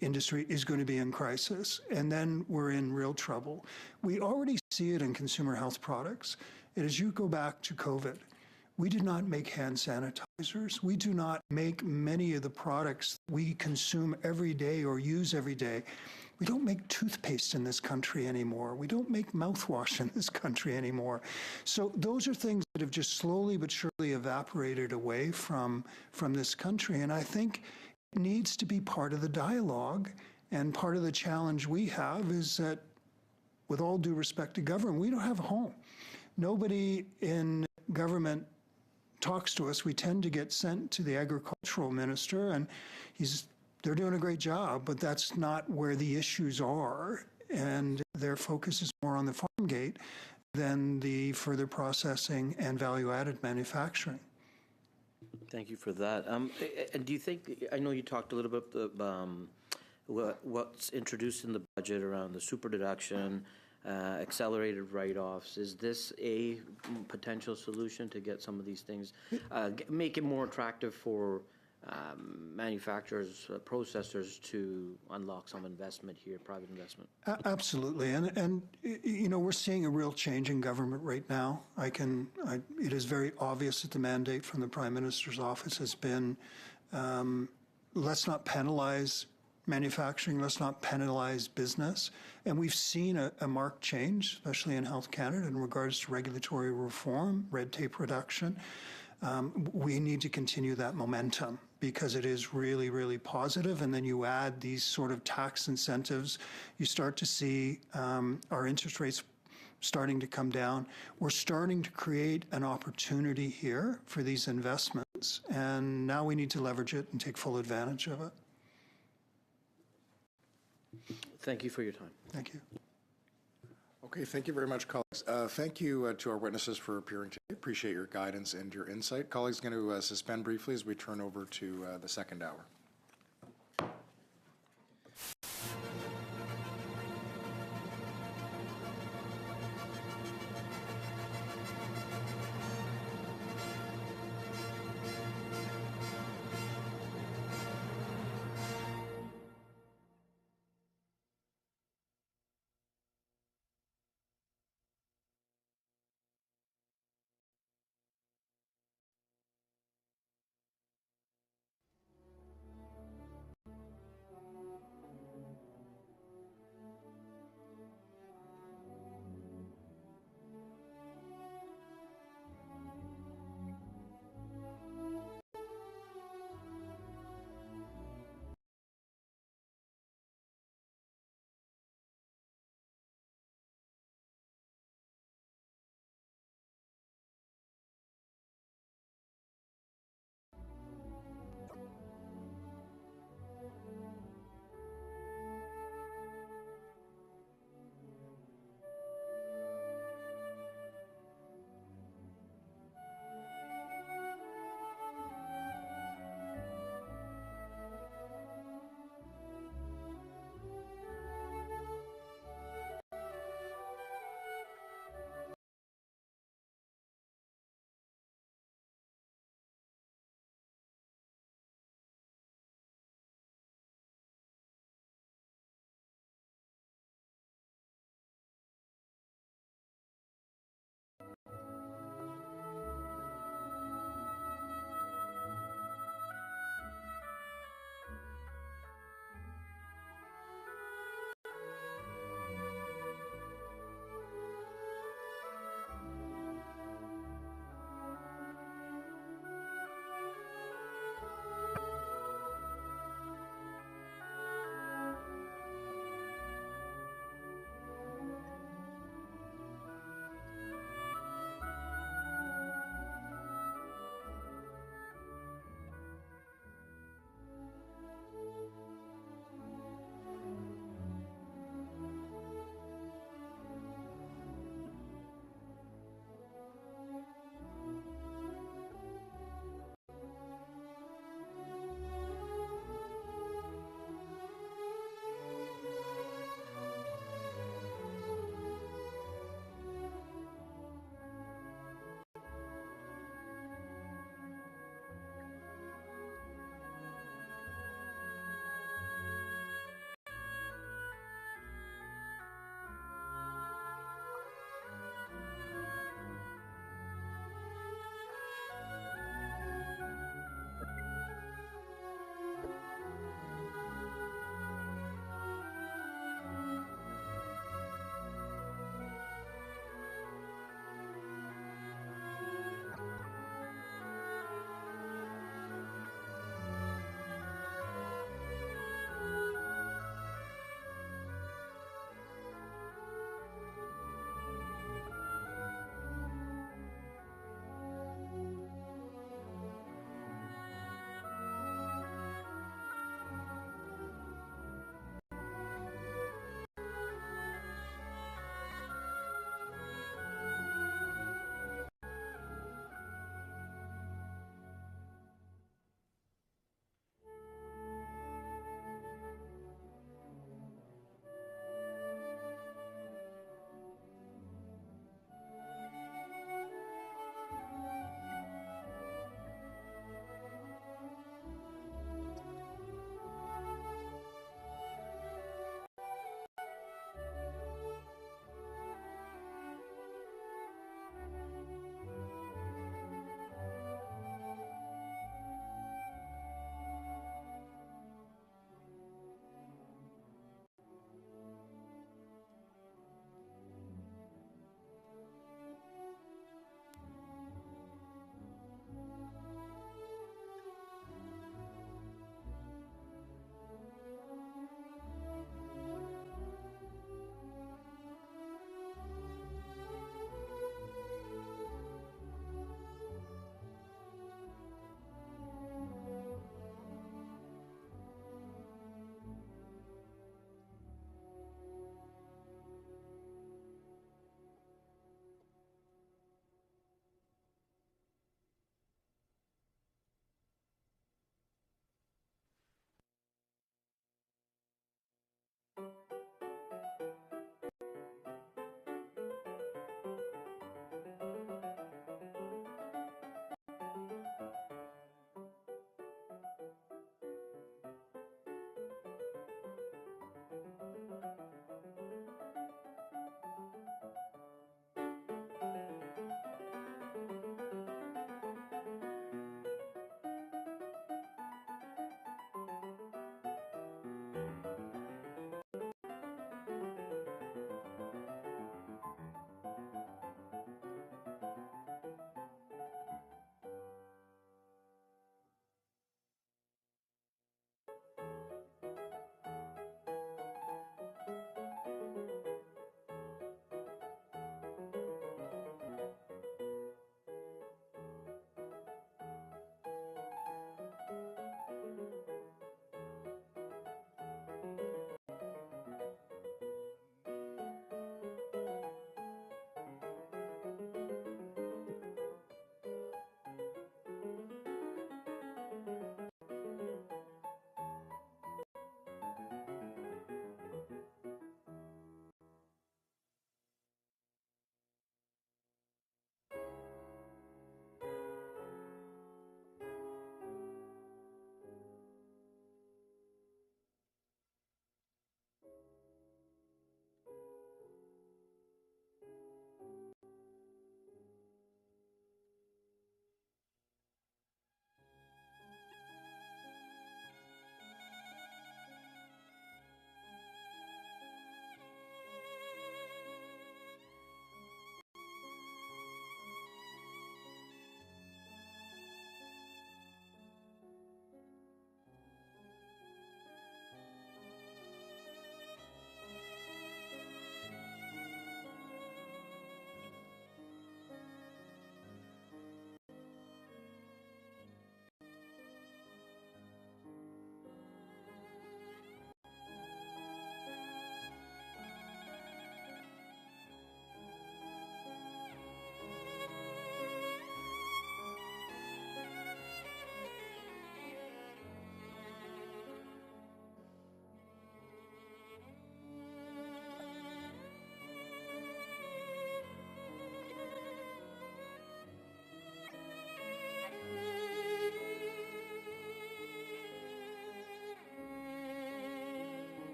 industry is going to be in crisis, and then we're in real trouble. We already see it in consumer health products. And as you go back to COVID, we did not make hand sanitizers. We do not make many of the products we consume every day or use every day. We don't make toothpaste in this country anymore. We don't make mouthwash in this country anymore. So those are things that have just slowly but surely evaporated away from this country. And I think it needs to be part of the dialogue. And part of the challenge we have is that, with all due respect to government, we don't have a home. Nobody in government talks to us. We tend to get sent to the agricultural minister, and they're doing a great job, but that's not where the issues are, and their focus is more on the farm gate than the further processing and value-added manufacturing. Thank you for that. And do you think, I know you talked a little bit about what's introduced in the budget around the super deduction, accelerated write-offs. Is this a potential solution to get some of these things, make it more attractive for manufacturers, processors to unlock some investment here, private investment? Absolutely, and you know, we're seeing a real change in government right now. It is very obvious that the mandate from the Prime Minister's office has been, let's not penalize manufacturing, let's not penalize business. And we've seen a marked change, especially in Health Canada, in regards to regulatory reform, red tape reduction. We need to continue that momentum because it is really, really positive. And then you add these sort of tax incentives, you start to see our interest rates starting to come down. We're starting to create an opportunity here for these investments. And now we need to leverage it and take full advantage of it. Thank you for your time. Thank you. Okay, thank you very much, colleagues. Thank you to our witnesses for appearing today. Appreciate your guidance and your insight. Colleagues, going to suspend briefly as we turn over to the second hour.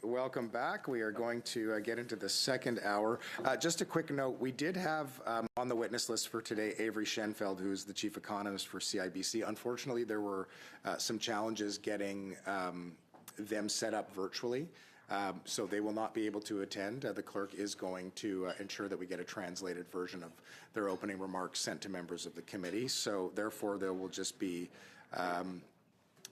Welcome back. We are going to get into the second hour. Just a quick note, we did have on the witness list for today Avery Schenfeld, who's the chief economist for CIBC. Unfortunately, there were some challenges getting them set up virtually. So they will not be able to attend. The clerk is going to ensure that we get a translated version of their opening remarks sent to members of the committee. So therefore, there will just be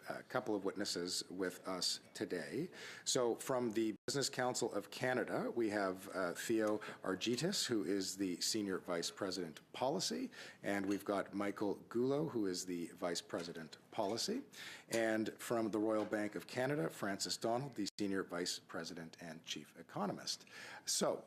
a couple of witnesses with us today. So from the Business Council of Canada, we have Theo Argytis, who is the Senior Vice President Policy, and we've got Michael Goulot, who is the Vice President Policy, and from the Royal Bank of Canada, Francis Donald, the Senior Vice President and Chief Economist. So,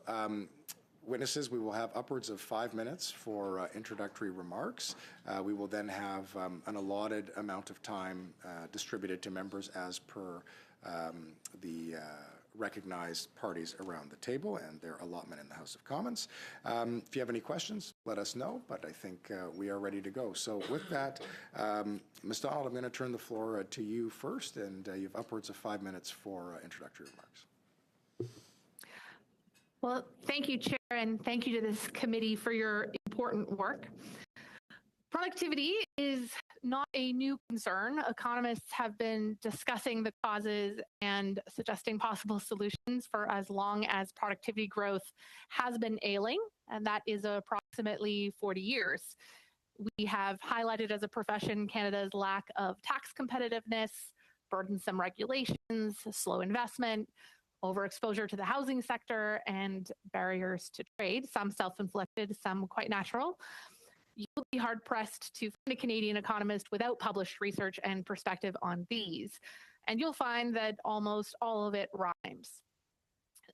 witnesses, we will have upwards of 5 minutes for introductory remarks. We will then have an allotted amount of time distributed to members as per the recognized parties around the table and their allotment in the House of Commons. If you have any questions, let us know, but I think we are ready to go. So with that, Ms. Donald, I'm going to turn the floor to you first, and you have upwards of 5 minutes for introductory remarks. Well, thank you, Chair, and thank you to this committee for your important work. Productivity is not a new concern. Economists have been discussing the causes and suggesting possible solutions for as long as productivity growth has been ailing, and that is approximately 40 years. We have highlighted as a profession Canada's lack of tax competitiveness, burdensome regulations, slow investment, overexposure to the housing sector, and barriers to trade, some self-inflicted, some quite natural. You'll be hard-pressed to find a Canadian economist without published research and perspective on these, and you'll find that almost all of it rhymes.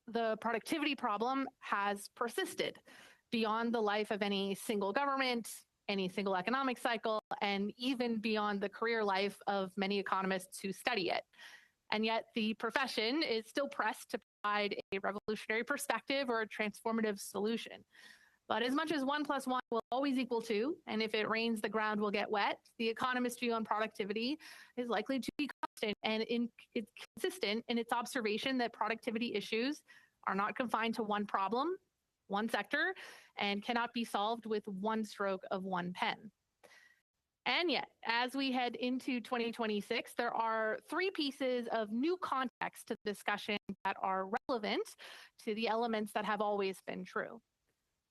The productivity problem has persisted beyond the life of any single government, any single economic cycle, and even beyond the career life of many economists who study it. And yet the profession is still pressed to provide a revolutionary perspective or a transformative solution. But as much as 1 + 1 will always equal 2, and if it rains, the ground will get wet, the economist's view on productivity is likely to be constant and it's consistent in its observation that productivity issues are not confined to one problem, one sector, and cannot be solved with one stroke of one pen. And yet, as we head into 2026, there are 3 pieces of new context to the discussion that are relevant to the elements that have always been true.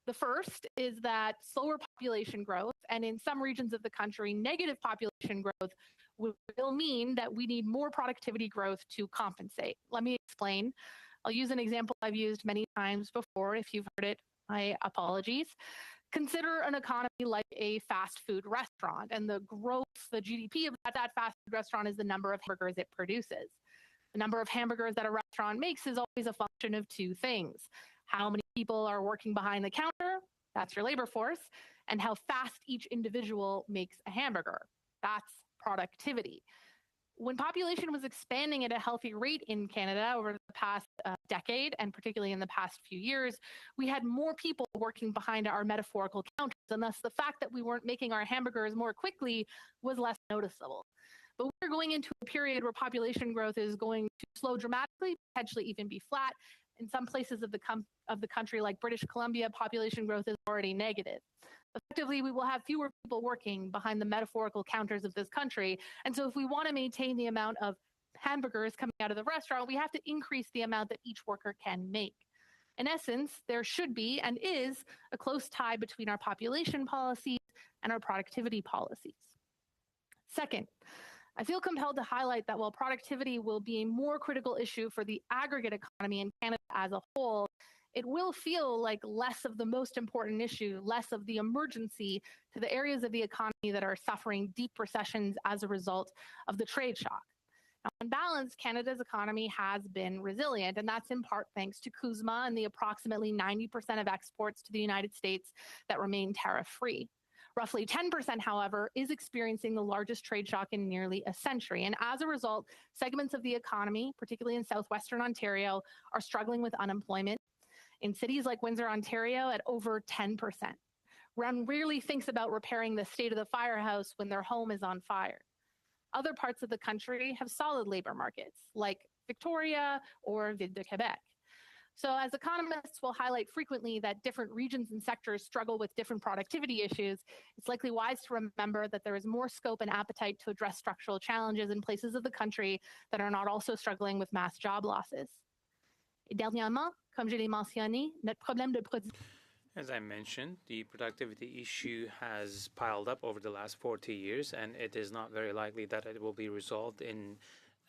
The first is that slower population growth, and in some regions of the country, negative population growth, will mean that we need more productivity growth to compensate. Let me explain. I'll use an example I've used many times before. If you've heard it, my apologies. Consider an economy like a fast food restaurant, and the growth, the GDP of that fast food restaurant is the number of hamburgers it produces. The number of hamburgers that a restaurant makes is always a function of 2 things. How many people are working behind the counter? That's your labor force. And how fast each individual makes a hamburger. That's productivity. When population was expanding at a healthy rate in Canada over the past decade, and particularly in the past few years, we had more people working behind our metaphorical counters, and thus the fact that we weren't making our hamburgers more quickly was less noticeable. But we're going into a period where population growth is going to slow dramatically, potentially even be flat. In some places of the country, like British Columbia, population growth is already negative. Effectively, we will have fewer people working behind the metaphorical counters of this country. And so if we want to maintain the amount of hamburgers coming out of the restaurant, we have to increase the amount that each worker can make. In essence, there should be and is a close tie between our population policies and our productivity policies. Second, I feel compelled to highlight that while productivity will be a more critical issue for the aggregate economy in Canada as a whole, it will feel like less of the most important issue, less of the emergency to the areas of the economy that are suffering deep recessions as a result of the trade shock. Now, on balance, Canada's economy has been resilient, and that's in part thanks to CUSMA and the approximately 90% of exports to the United States that remain tariff-free. Roughly 10%, however, is experiencing the largest trade shock in nearly a century. And as a result, segments of the economy, particularly in southwestern Ontario, are struggling with unemployment. In cities like Windsor, Ontario, at over 10%. One rarely thinks about repairing the state of the firehouse when their home is on fire. Other parts of the country have solid labor markets, like Victoria or Ville de Quebec. So as economists will highlight frequently that different regions and sectors struggle with different productivity issues, it's likely wise to remember that there is more scope and appetite to address structural challenges in places of the country that are not also struggling with mass job losses. Et dernièrement, comme je l'ai mentionné, notre problème de production. As I mentioned, the productivity issue has piled up over the last 40 years, and it is not very likely that it will be resolved in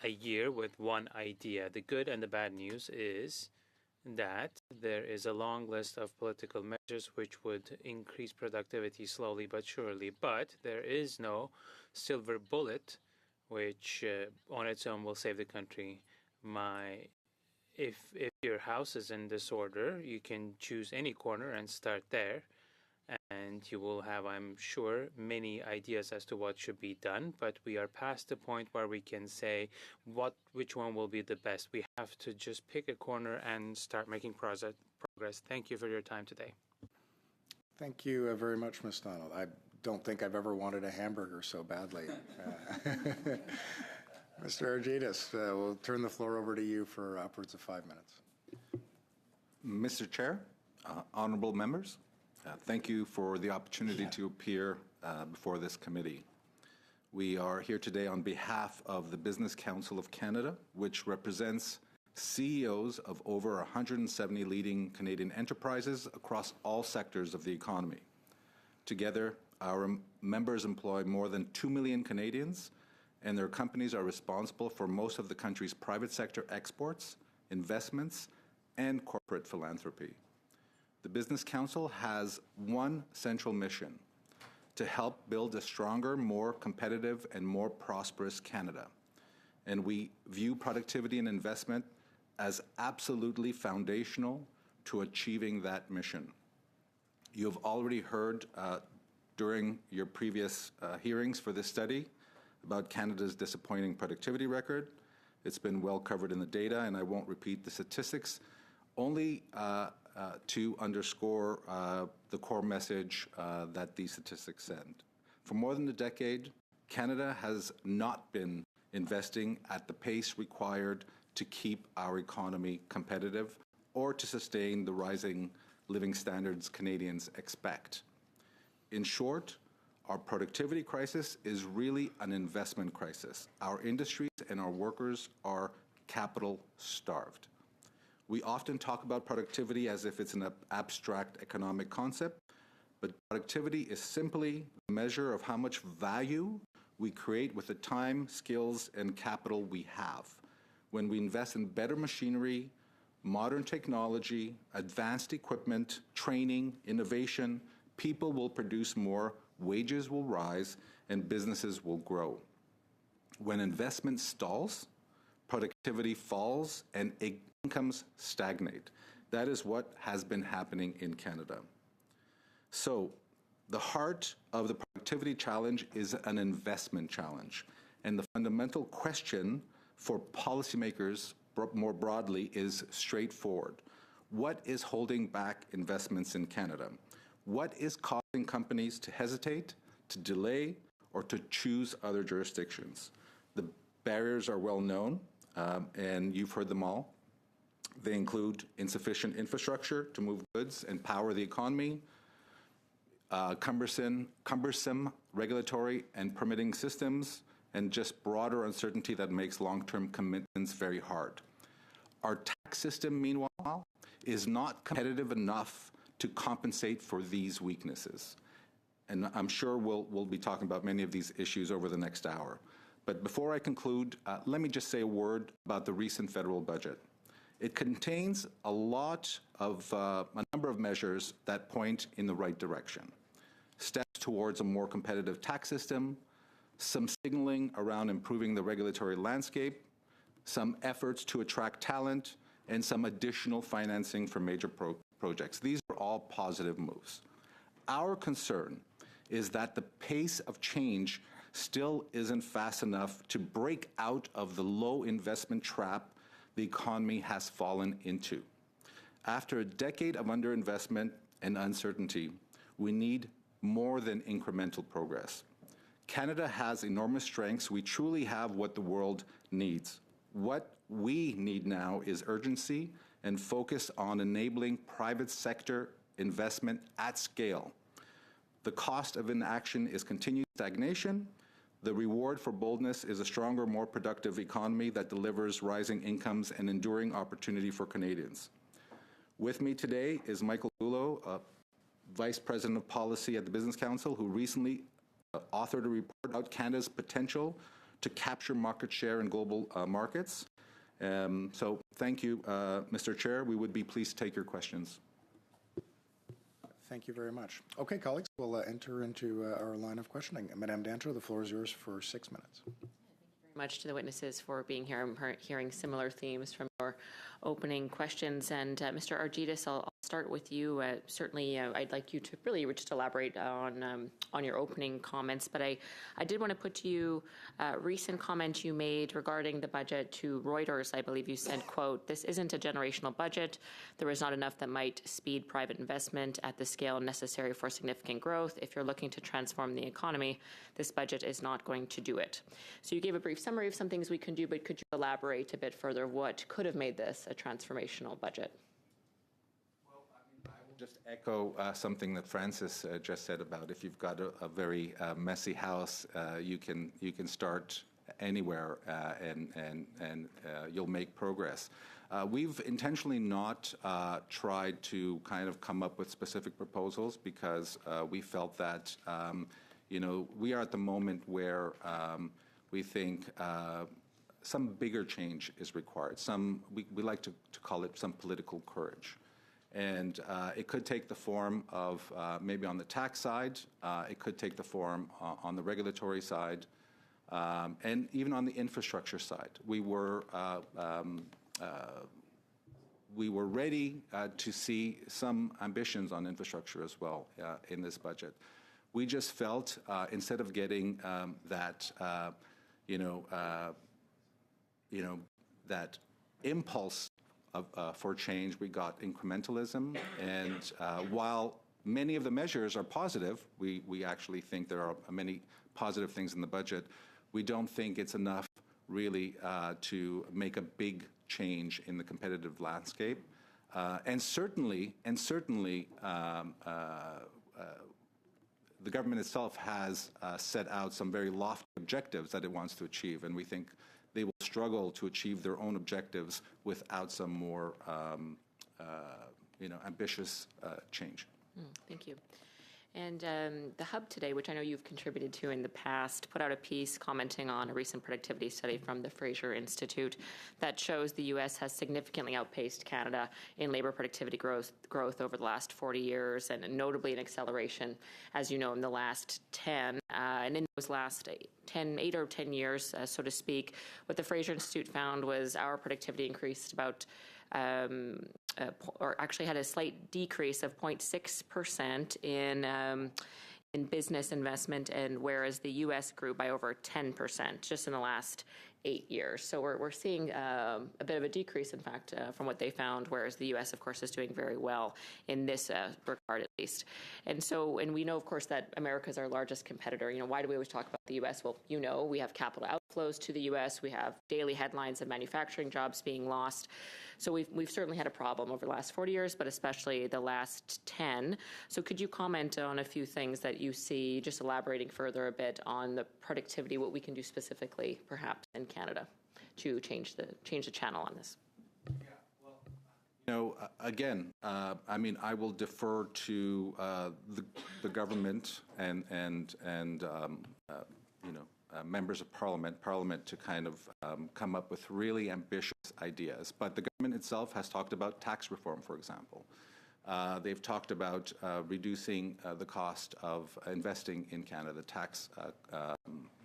a year with one idea. The good and the bad news is that there is a long list of political measures which would increase productivity slowly but surely, but there is no silver bullet which on its own will save the country. If your house is in disorder, you can choose any corner and start there. and you will have, I'm sure, many ideas as to what should be done, but we are past the point where we can say which one will be the best. We have to just pick a corner and start making progress. Thank you for your time today. Thank you very much, Ms. Donald. I don't think I've ever wanted a hamburger so badly. Mr. Argydas, we'll turn the floor over to you for upwards of 5 minutes. Mr. Chair, honorable members, thank you for the opportunity to appear before this committee. We are here today on behalf of the Business Council of Canada, which represents CEOs of over 170 leading Canadian enterprises across all sectors of the economy. Together, our members employ more than 2 million Canadians, and their companies are responsible for most of the country's private sector exports, investments, and corporate philanthropy. The Business Council has one central mission: to help build a stronger, more competitive, and more prosperous Canada. And we view productivity and investment as absolutely foundational to achieving that mission. You have already heard during your previous hearings for this study about Canada's disappointing productivity record. It's been well covered in the data, and I won't repeat the statistics, only to underscore the core message that these statistics send. For more than a decade, Canada has not been investing at the pace required to keep our economy competitive or to sustain the rising living standards Canadians expect. In short, our productivity crisis is really an investment crisis. Our industries and our workers are capital starved. We often talk about productivity as if it's an abstract economic concept, but productivity is simply a measure of how much value we create with the time, skills, and capital we have. When we invest in better machinery, modern technology, advanced equipment, training, innovation, people will produce more, wages will rise, and businesses will grow. When investment stalls, productivity falls, and incomes stagnate. That is what has been happening in Canada. So, the heart of the productivity challenge is an investment challenge. And the fundamental question for policymakers more broadly is straightforward. What is holding back investments in Canada? What is causing companies to hesitate, to delay, or to choose other jurisdictions? The barriers are well known, and you've heard them all. They include insufficient infrastructure to move goods and power the economy, cumbersome regulatory and permitting systems, and just broader uncertainty that makes long-term commitments very hard. Our tax system, meanwhile, is not competitive enough to compensate for these weaknesses. And I'm sure we'll be talking about many of these issues over the next hour. But before I conclude, let me just say a word about the recent federal budget. It contains a number of measures that point in the right direction. Steps towards a more competitive tax system, some signaling around improving the regulatory landscape, some efforts to attract talent, and some additional financing for major projects. These are all positive moves. Our concern is that the pace of change still isn't fast enough to break out of the low investment trap the economy has fallen into. After a decade of underinvestment and uncertainty, we need more than incremental progress. Canada has enormous strengths. We truly have what the world needs. What we need now is urgency and focus on enabling private sector investment at scale. The cost of inaction is continued stagnation. The reward for boldness is a stronger, more productive economy that delivers rising incomes and enduring opportunity for Canadians. With me today is Michael Gulo, Vice President of Policy at the Business Council, who recently authored a report about Canada's potential to capture market share in global markets. So thank you, Mr. Chair. We would be pleased to take your questions. Thank you very much. Okay, colleagues, we'll enter into our line of questioning. Madame Danto, the floor is yours for 6 minutes. Thank you very much to the witnesses for being here. I'm hearing similar themes from your our opening questions. And Mr. Argyris, I'll start with you. Certainly, I'd like you to really just elaborate on your opening comments. But I did want to put to you a recent comment you made regarding the budget to Reuters. I believe you said, quote, "This isn't a generational budget. There is not enough that might speed private investment at the scale necessary for significant growth. If you're looking to transform the economy, this budget is not going to do it." So you gave a brief summary of some things we can do, but could you elaborate a bit further what could have made this a transformational budget? Just echo something that Francis just said about if you've got a very messy house, you can start anywhere and you'll make progress. We've intentionally not tried to kind of come up with specific proposals because we felt that we are at the moment where we think some bigger change is required. We like to call it some political courage. And it could take the form of maybe on the tax side, it could take the form on the regulatory side, and even on the infrastructure side. We were ready to see some ambitions on infrastructure as well in this budget. We just felt instead of getting that impulse for change, we got incrementalism. And while many of the measures are positive, we actually think there are many positive things in the budget, we don't think it's enough really to make a big change in the competitive landscape. And certainly, the government itself has set out some very lofty objectives that it wants to achieve, and we think they will struggle to achieve their own objectives without some more, ambitious change. Thank you. And the Hub today, which I know you've contributed to in the past, put out a piece commenting on a recent productivity study from the Fraser Institute that shows the U.S. has significantly outpaced Canada in labor productivity growth over the last 40 years, and notably an acceleration, as you know, in the last 10. And in those last 8 or 10 years, so to speak, what the Fraser Institute found was our productivity increased about or actually had a slight decrease of 0.6% in business investment, and whereas the U.S. grew by over 10% just in the last 8 years. So we're seeing a bit of a decrease, in fact, from what they found, whereas the U.S., of course, is doing very well in this regard, at least. And we know, of course, that America is our largest competitor. Why do we always talk about the U.S.? Well, we have capital outflows to the U.S. We have daily headlines of manufacturing jobs being lost. So we've certainly had a problem over the last 40 years, but especially the last 10. So could you comment on a few things that you see, just elaborating further a bit on the productivity, what we can do specifically, perhaps, in Canada to change the channel on this? Again, I will defer to the government and members of Parliament to kind of come up with really ambitious ideas. But the government itself has talked about tax reform, for example. They've talked about reducing the cost of investing in Canada, the tax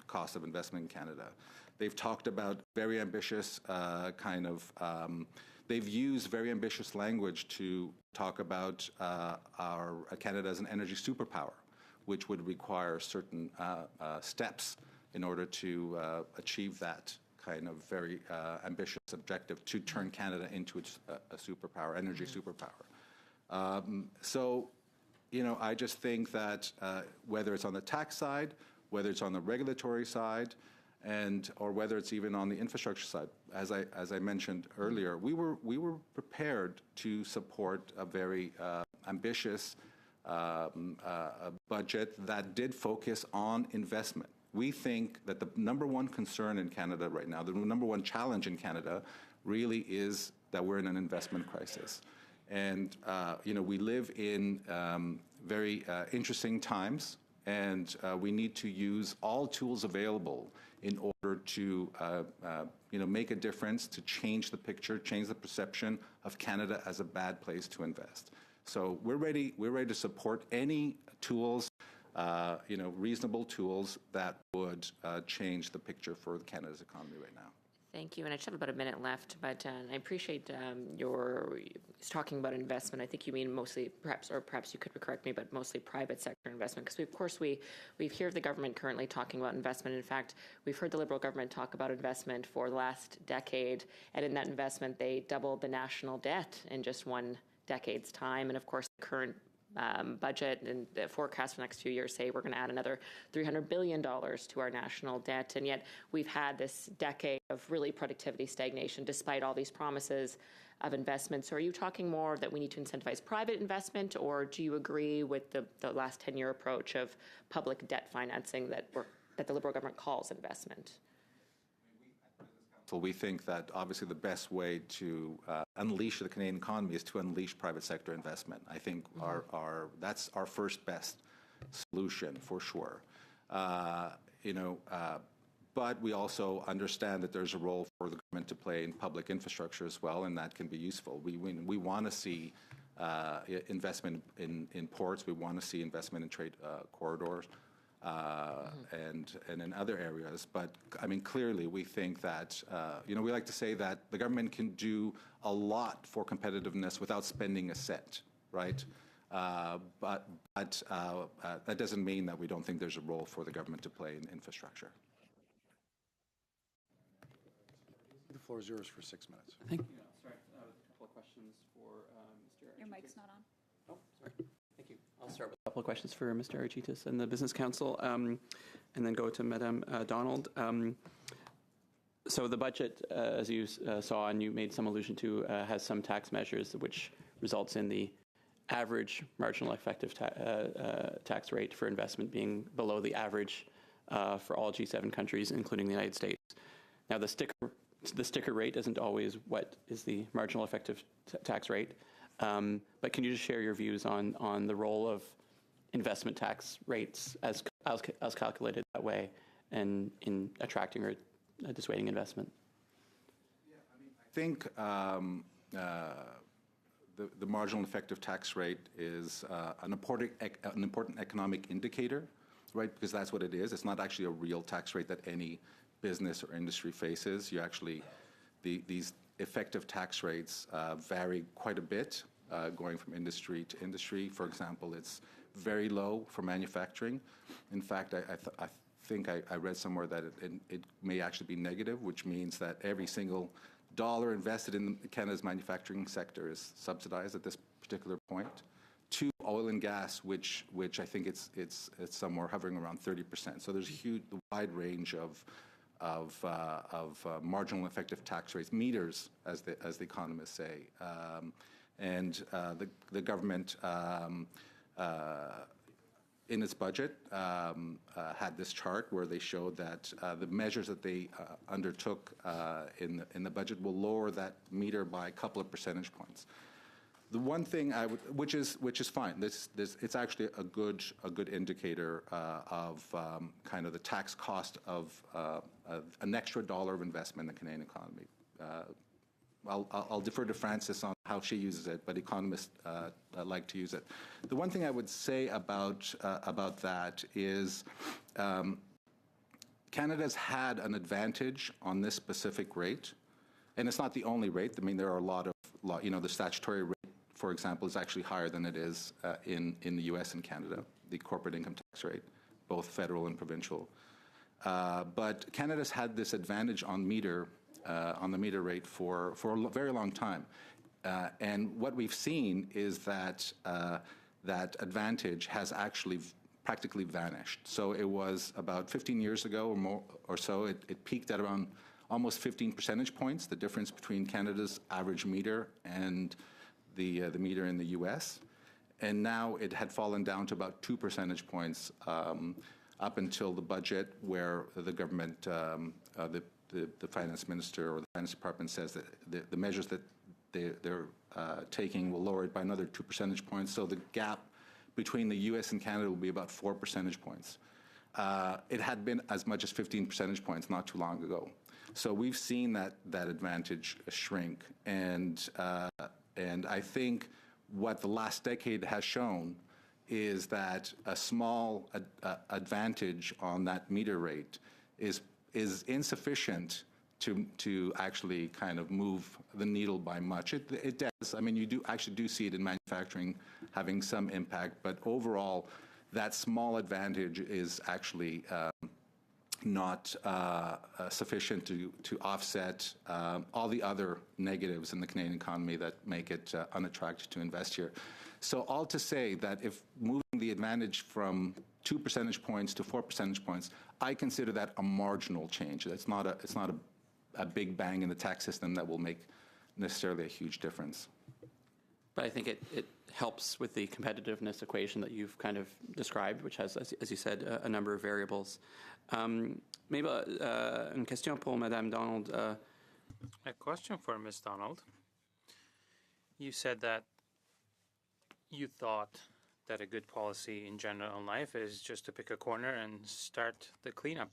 cost of investment in Canada. They've talked about very ambitious they've used very ambitious language to talk about our Canada as an energy superpower, which would require certain steps in order to achieve that kind of very ambitious objective to turn Canada into a superpower, energy superpower. I just think that whether it's on the tax side, whether it's on the regulatory side, or whether it's even on the infrastructure side, as I mentioned earlier, we were prepared to support a very ambitious budget that did focus on investment. We think that the number one concern in Canada right now, the number one challenge in Canada, really is that we're in an investment crisis. And we live in very interesting times, and we need to use all tools available in order to make a difference, to change the picture, change the perception of Canada as a bad place to invest. So we're ready to support any tools, reasonable tools that would change the picture for Canada's economy right now. Thank you. And I just have about a minute left, but I appreciate your talking about investment. I think you mean mostly, perhaps you could correct me, but mostly private sector investment. Because of course we hear the government currently talking about investment. In fact, we've heard the Liberal government talk about investment for the last decade, and in that investment, they doubled the national debt in just one decade's time. And of course, the current budget and the forecast for the next few years say we're going to add another $300 billion to our national debt. And yet we've had this decade of really productivity stagnation despite all these promises of investment. So are you talking more that we need to incentivize private investment, or do you agree with the last 10-year approach of public debt financing that the Liberal government calls investment? So we think that obviously the best way to unleash the Canadian economy is to unleash private sector investment. I think that's our first best solution for sure. But we also understand that there's a role for the government to play in public infrastructure as well, and that can be useful. We want to see investment in ports. We want to see investment in trade corridors. And in other areas. But I mean, clearly we think that, we like to say that the government can do a lot for competitiveness without spending a cent, right? But that doesn't mean that we don't think there's a role for the government to play in infrastructure. The floor is yours for 6 minutes. Thank you. Sorry, a couple of questions for Mr. Your mic's not on. Oh, sorry. Thank you. I'll start with a couple of questions for Mr. Arichitis and the Business Council, and then go to Madame Donald. So the budget, as you saw and you made some allusion to, has some tax measures which results in the average marginal effective tax rate for investment being below the average for all G7 countries, including the United States. Now, the sticker rate isn't always what is the marginal effective tax rate. But can you just share your views on the role of investment tax rates as calculated that way and in attracting or dissuading investment? Yeah, I think the marginal effective tax rate is an important economic indicator, right? Because that's what it is. It's not actually a real tax rate that any business or industry faces. You actually, these effective tax rates vary quite a bit going from industry to industry. For example, it's very low for manufacturing. In fact, I think I read somewhere that it may actually be negative, which means that every single dollar invested in Canada's manufacturing sector is subsidized at this particular point. To oil and gas, which I think it's somewhere hovering around 30%. So there's a huge wide range of marginal effective tax rates, meters, as the economists say. And the government, in its budget, had this chart where they showed that the measures that they undertook in the budget will lower that meter by a couple of percentage points. The one thing I would, which is fine. It's actually a good indicator of kind of the tax cost of an extra dollar of investment in the Canadian economy. I'll defer to Frances on how she uses it, but economists like to use it. The one thing I would say about that is Canada's had an advantage on this specific rate, and it's not the only rate. I mean, there are a lot of, the statutory rate, for example, is actually higher than it is in the U.S. and Canada, the corporate income tax rate, both federal and provincial. But Canada's had this advantage on the meter rate for a very long time. And what we've seen is that that advantage has actually practically vanished. So it was about 15 years ago or more or so, it peaked at around almost 15 percentage points, the difference between Canada's average meter and the meter in the U.S. And now it had fallen down to about 2 percentage points up until the budget, where the government, the finance minister or the finance department says that the measures that they're taking will lower it by another 2 percentage points. So the gap between the U.S. and Canada will be about 4 percentage points. It had been as much as 15 percentage points not too long ago. So we've seen that advantage shrink. And I think what the last decade has shown is that a small advantage on that meter rate is insufficient to actually kind of move the needle by much. It does. I mean, you do see it in manufacturing having some impact, but overall, that small advantage is actually not sufficient to offset all the other negatives in the Canadian economy that make it unattractive to invest here. So all to say that if moving the advantage from 2 percentage points to 4 percentage points, I consider that a marginal change. It's not a big bang in the tax system that will make necessarily a huge difference. But I think it helps with the competitiveness equation that you've kind of described, which has, as you said, a number of variables. Maybe une question pour Madame Donald. A question for Ms. Donald. You said that you thought that a good policy in general in life is just to pick a corner and start the cleanup.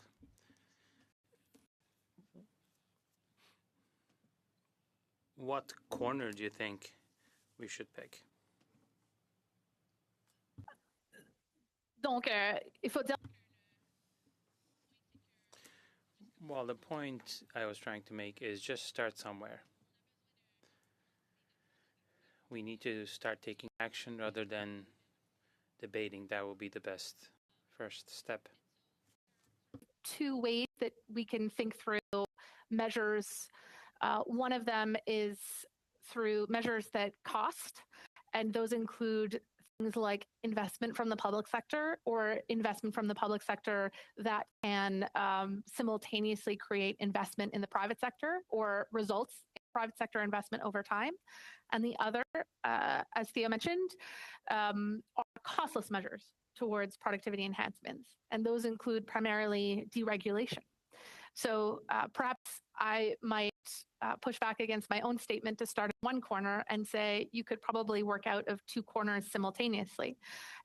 What corner do you think we should pick? Donc, il faut dire. Well, the point I was trying to make is just start somewhere. We need to start taking action rather than debating. That will be the best first step. Two ways that we can think through measures. One of them is through measures that cost, and those include things like investment from the public sector or investment from the public sector that can simultaneously create investment in the private sector or results in private sector investment over time. And the other, as Theo mentioned, are costless measures towards productivity enhancements. And those include primarily deregulation. So perhaps I might push back against my own statement to start in one corner and say you could probably work out of two corners simultaneously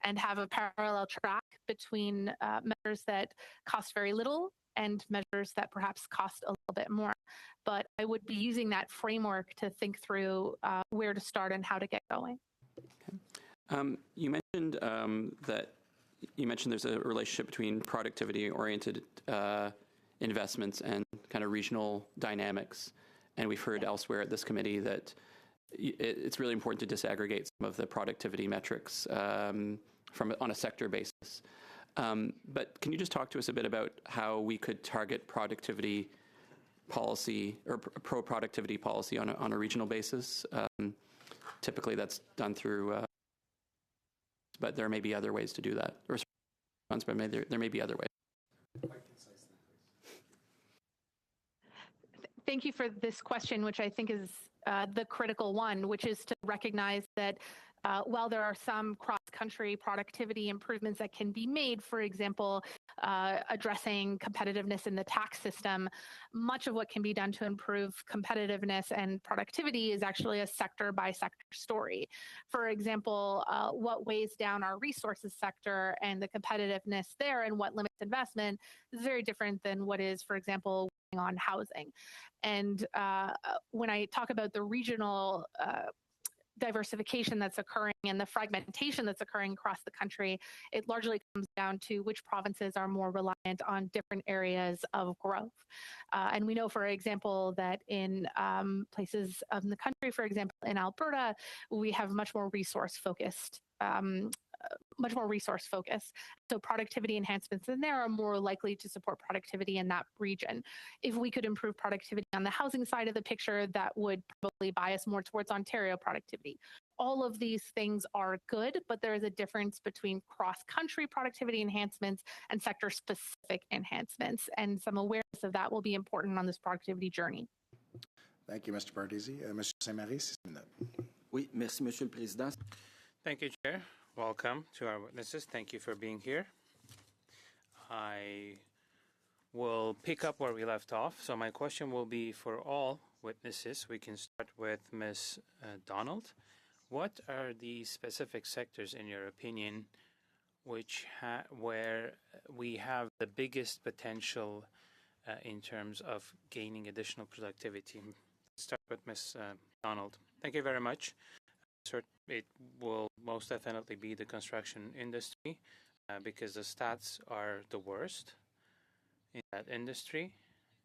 and have a parallel track between measures that cost very little and measures that perhaps cost a little bit more. But I would be using that framework to think through where to start and how to get going. Okay. You mentioned there's a relationship between productivity-oriented investments and kind of regional dynamics. And we've heard elsewhere at this committee that it's really important to disaggregate some of the productivity metrics on a sector basis. But can you just talk to us a bit about how we could target productivity policy or pro-productivity policy on a regional basis? Typically that's done through, but there may be other ways to do that. But there may be other ways. Thank you for this question, which I think is the critical one, which is to recognize that while there are some cross-country productivity improvements that can be made, for example, addressing competitiveness in the tax system, much of what can be done to improve competitiveness and productivity is actually a sector-by-sector story. For example, what weighs down our resources sector and the competitiveness there and what limits investment is very different than what is, for example, on housing. And when I talk about the regional diversification that's occurring and the fragmentation that's occurring across the country, it largely comes down to which provinces are more reliant on different areas of growth. And we know, for example, that in places of the country, for example, in Alberta, we have much more resource focus. So productivity enhancements in there are more likely to support productivity in that region. If we could improve productivity on the housing side of the picture, that would probably bias more towards Ontario productivity. All of these things are good, but there is a difference between cross-country productivity enhancements and sector-specific enhancements, and some awareness of that will be important on this productivity journey. Thank you, Mr. Pardisi. Monsieur Saint-Marie, 6 minutes. Oui, merci, Monsieur le Président. Thank you, Chair. Welcome to our witnesses. Thank you for being here. I will pick up where we left off. So my question will be for all witnesses. We can start with Ms. Donald. What are the specific sectors, in your opinion, where we have the biggest potential in terms of gaining additional productivity? Let's start with Ms. Donald. Thank you very much. It will most definitely be the construction industry because the stats are the worst in that industry.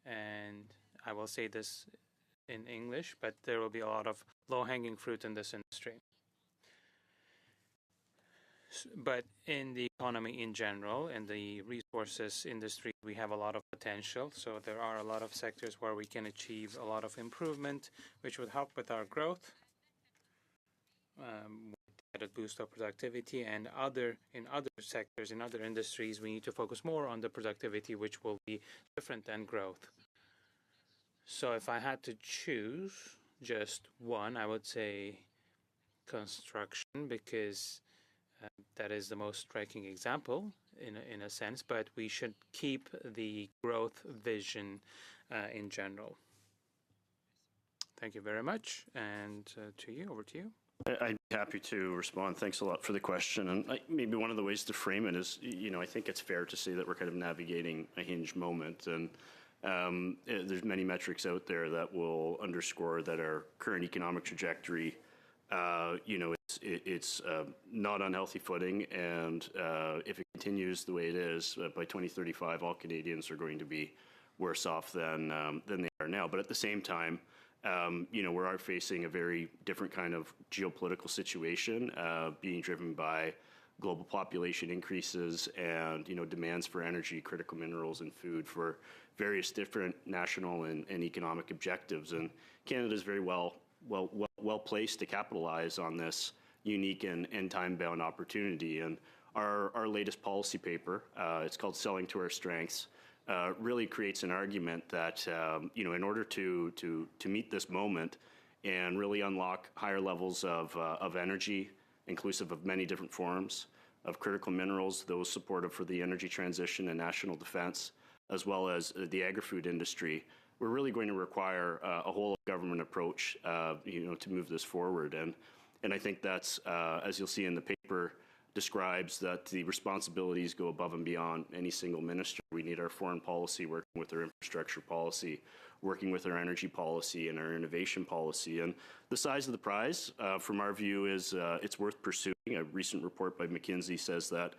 And I will say this in English, but there will be a lot of low-hanging fruit in this industry. But in the economy in general, in the resources industry, we have a lot of potential. So there are a lot of sectors where we can achieve a lot of improvement, which would help with our growth, added boost of productivity, and in other sectors, in other industries, we need to focus more on the productivity, which will be different than growth. So if I had to choose just one, I would say construction, because that is the most striking example in a sense, but we should keep the growth vision in general. Thank you very much. And to you, over to you. I'd be happy to respond. Thanks a lot for the question. And maybe one of the ways to frame it is, I think it's fair to say that we're kind of navigating a hinge moment. And there's many metrics out there that will underscore that our current economic trajectory, it's not on healthy footing. And if it continues the way it is, by 2035, all Canadians are going to be worse off than they are now. But at the same time, we are facing a very different kind of geopolitical situation, being driven by global population increases and, demands for energy, critical minerals, and food for various different national and economic objectives. And Canada is very well placed to capitalize on this unique and time-bound opportunity. And our latest policy paper, it's called Selling to Our Strengths, really creates an argument that, in order to meet this moment and really unlock higher levels of energy, inclusive of many different forms of critical minerals, those supportive for the energy transition and national defense, as well as the agri-food industry, we're really going to require a whole government approach, to move this forward. And I think that's, as you'll see in the paper, describes that the responsibilities go above and beyond any single minister. We need our foreign policy working with our infrastructure policy, working with our energy policy and our innovation policy. And the size of the prize, from our view, is it's worth pursuing. A recent report by McKinsey says that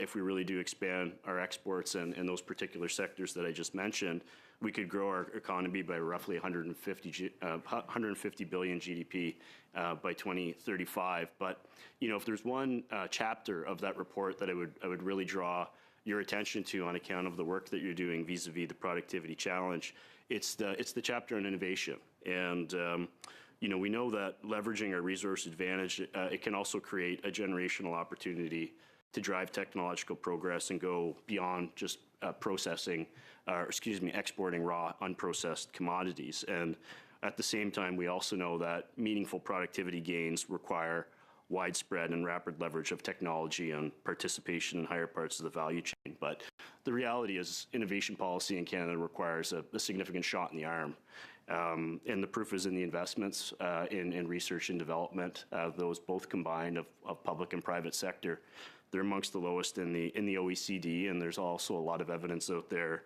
if we really do expand our exports and those particular sectors that I just mentioned, we could grow our economy by roughly 150 billion GDP by 2035. But if there's one chapter of that report that I would really draw your attention to on account of the work that you're doing vis-a-vis the productivity challenge, it's the chapter on innovation. And we know that leveraging our resource advantage, it can also create a generational opportunity to drive technological progress and go beyond just exporting raw, unprocessed commodities. And at the same time, we also know that meaningful productivity gains require widespread and rapid leverage of technology and participation in higher parts of the value chain. But the reality is innovation policy in Canada requires a significant shot in the arm. And the proof is in the investments in research and development, those both combined of public and private sector. They're amongst the lowest in the OECD, and there's also a lot of evidence out there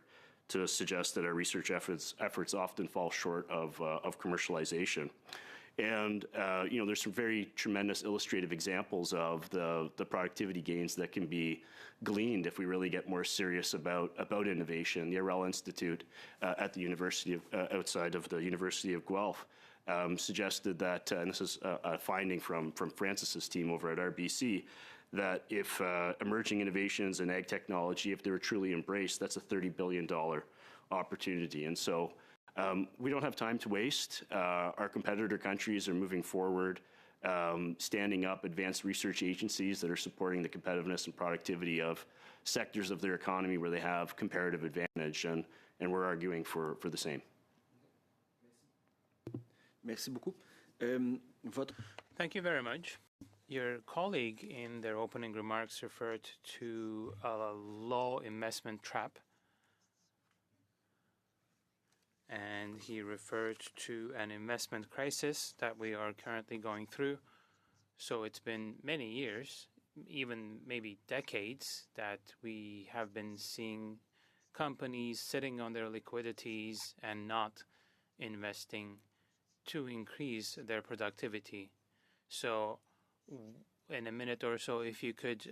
to suggest that our research efforts often fall short of commercialization. And there's some very tremendous illustrative examples of the productivity gains that can be gleaned if we really get more serious about innovation. The Arel Institute at the University outside of the University of Guelph suggested that, and this is a finding from Francis's team over at RBC, that if emerging innovations in ag technology, if they were truly embraced, that's a $30 billion opportunity. And so we don't have time to waste. Our competitor countries are moving forward, standing up advanced research agencies that are supporting the competitiveness and productivity of sectors of their economy where they have comparative advantage, and we're arguing for the same. Merci beaucoup. Thank you very much. Your colleague in their opening remarks referred to a low investment trap, and he referred to an investment crisis that we are currently going through. So it's been many years, even maybe decades, that we have been seeing companies sitting on their liquidities and not investing to increase their productivity. So in a minute or so, if you could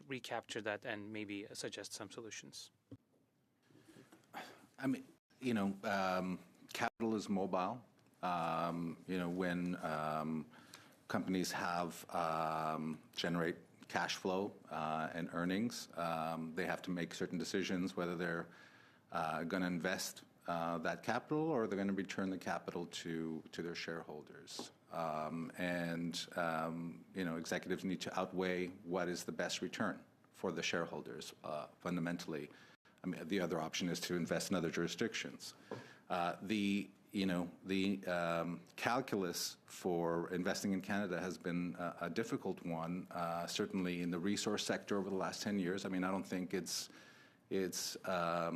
recapture that and maybe suggest some solutions. I mean, capital is mobile. When companies generate cash flow and earnings, they have to make certain decisions whether they're going to invest that capital or they're going to return the capital to their shareholders. Executives need to outweigh what is the best return for the shareholders, fundamentally. I mean, the other option is to invest in other jurisdictions. The calculus for investing in Canada has been a difficult one, certainly in the resource sector over the last 10 years. I mean, I don't think it's a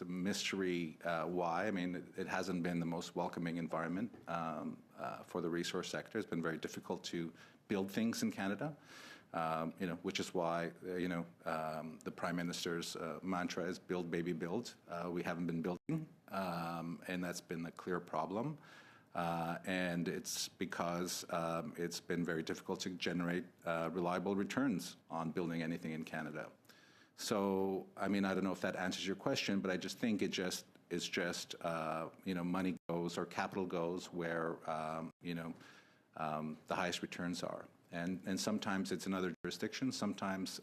mystery why. I mean, it hasn't been the most welcoming environment for the resource sector. It's been very difficult to build things in Canada. Which is why, the Prime Minister's mantra is build, baby, build. We haven't been building, and that's been a clear problem. And it's because it's been very difficult to generate reliable returns on building anything in Canada. So, I mean, I don't know if that answers your question, but I just think it's just money goes or capital goes where, the highest returns are. And sometimes it's in other jurisdictions, sometimes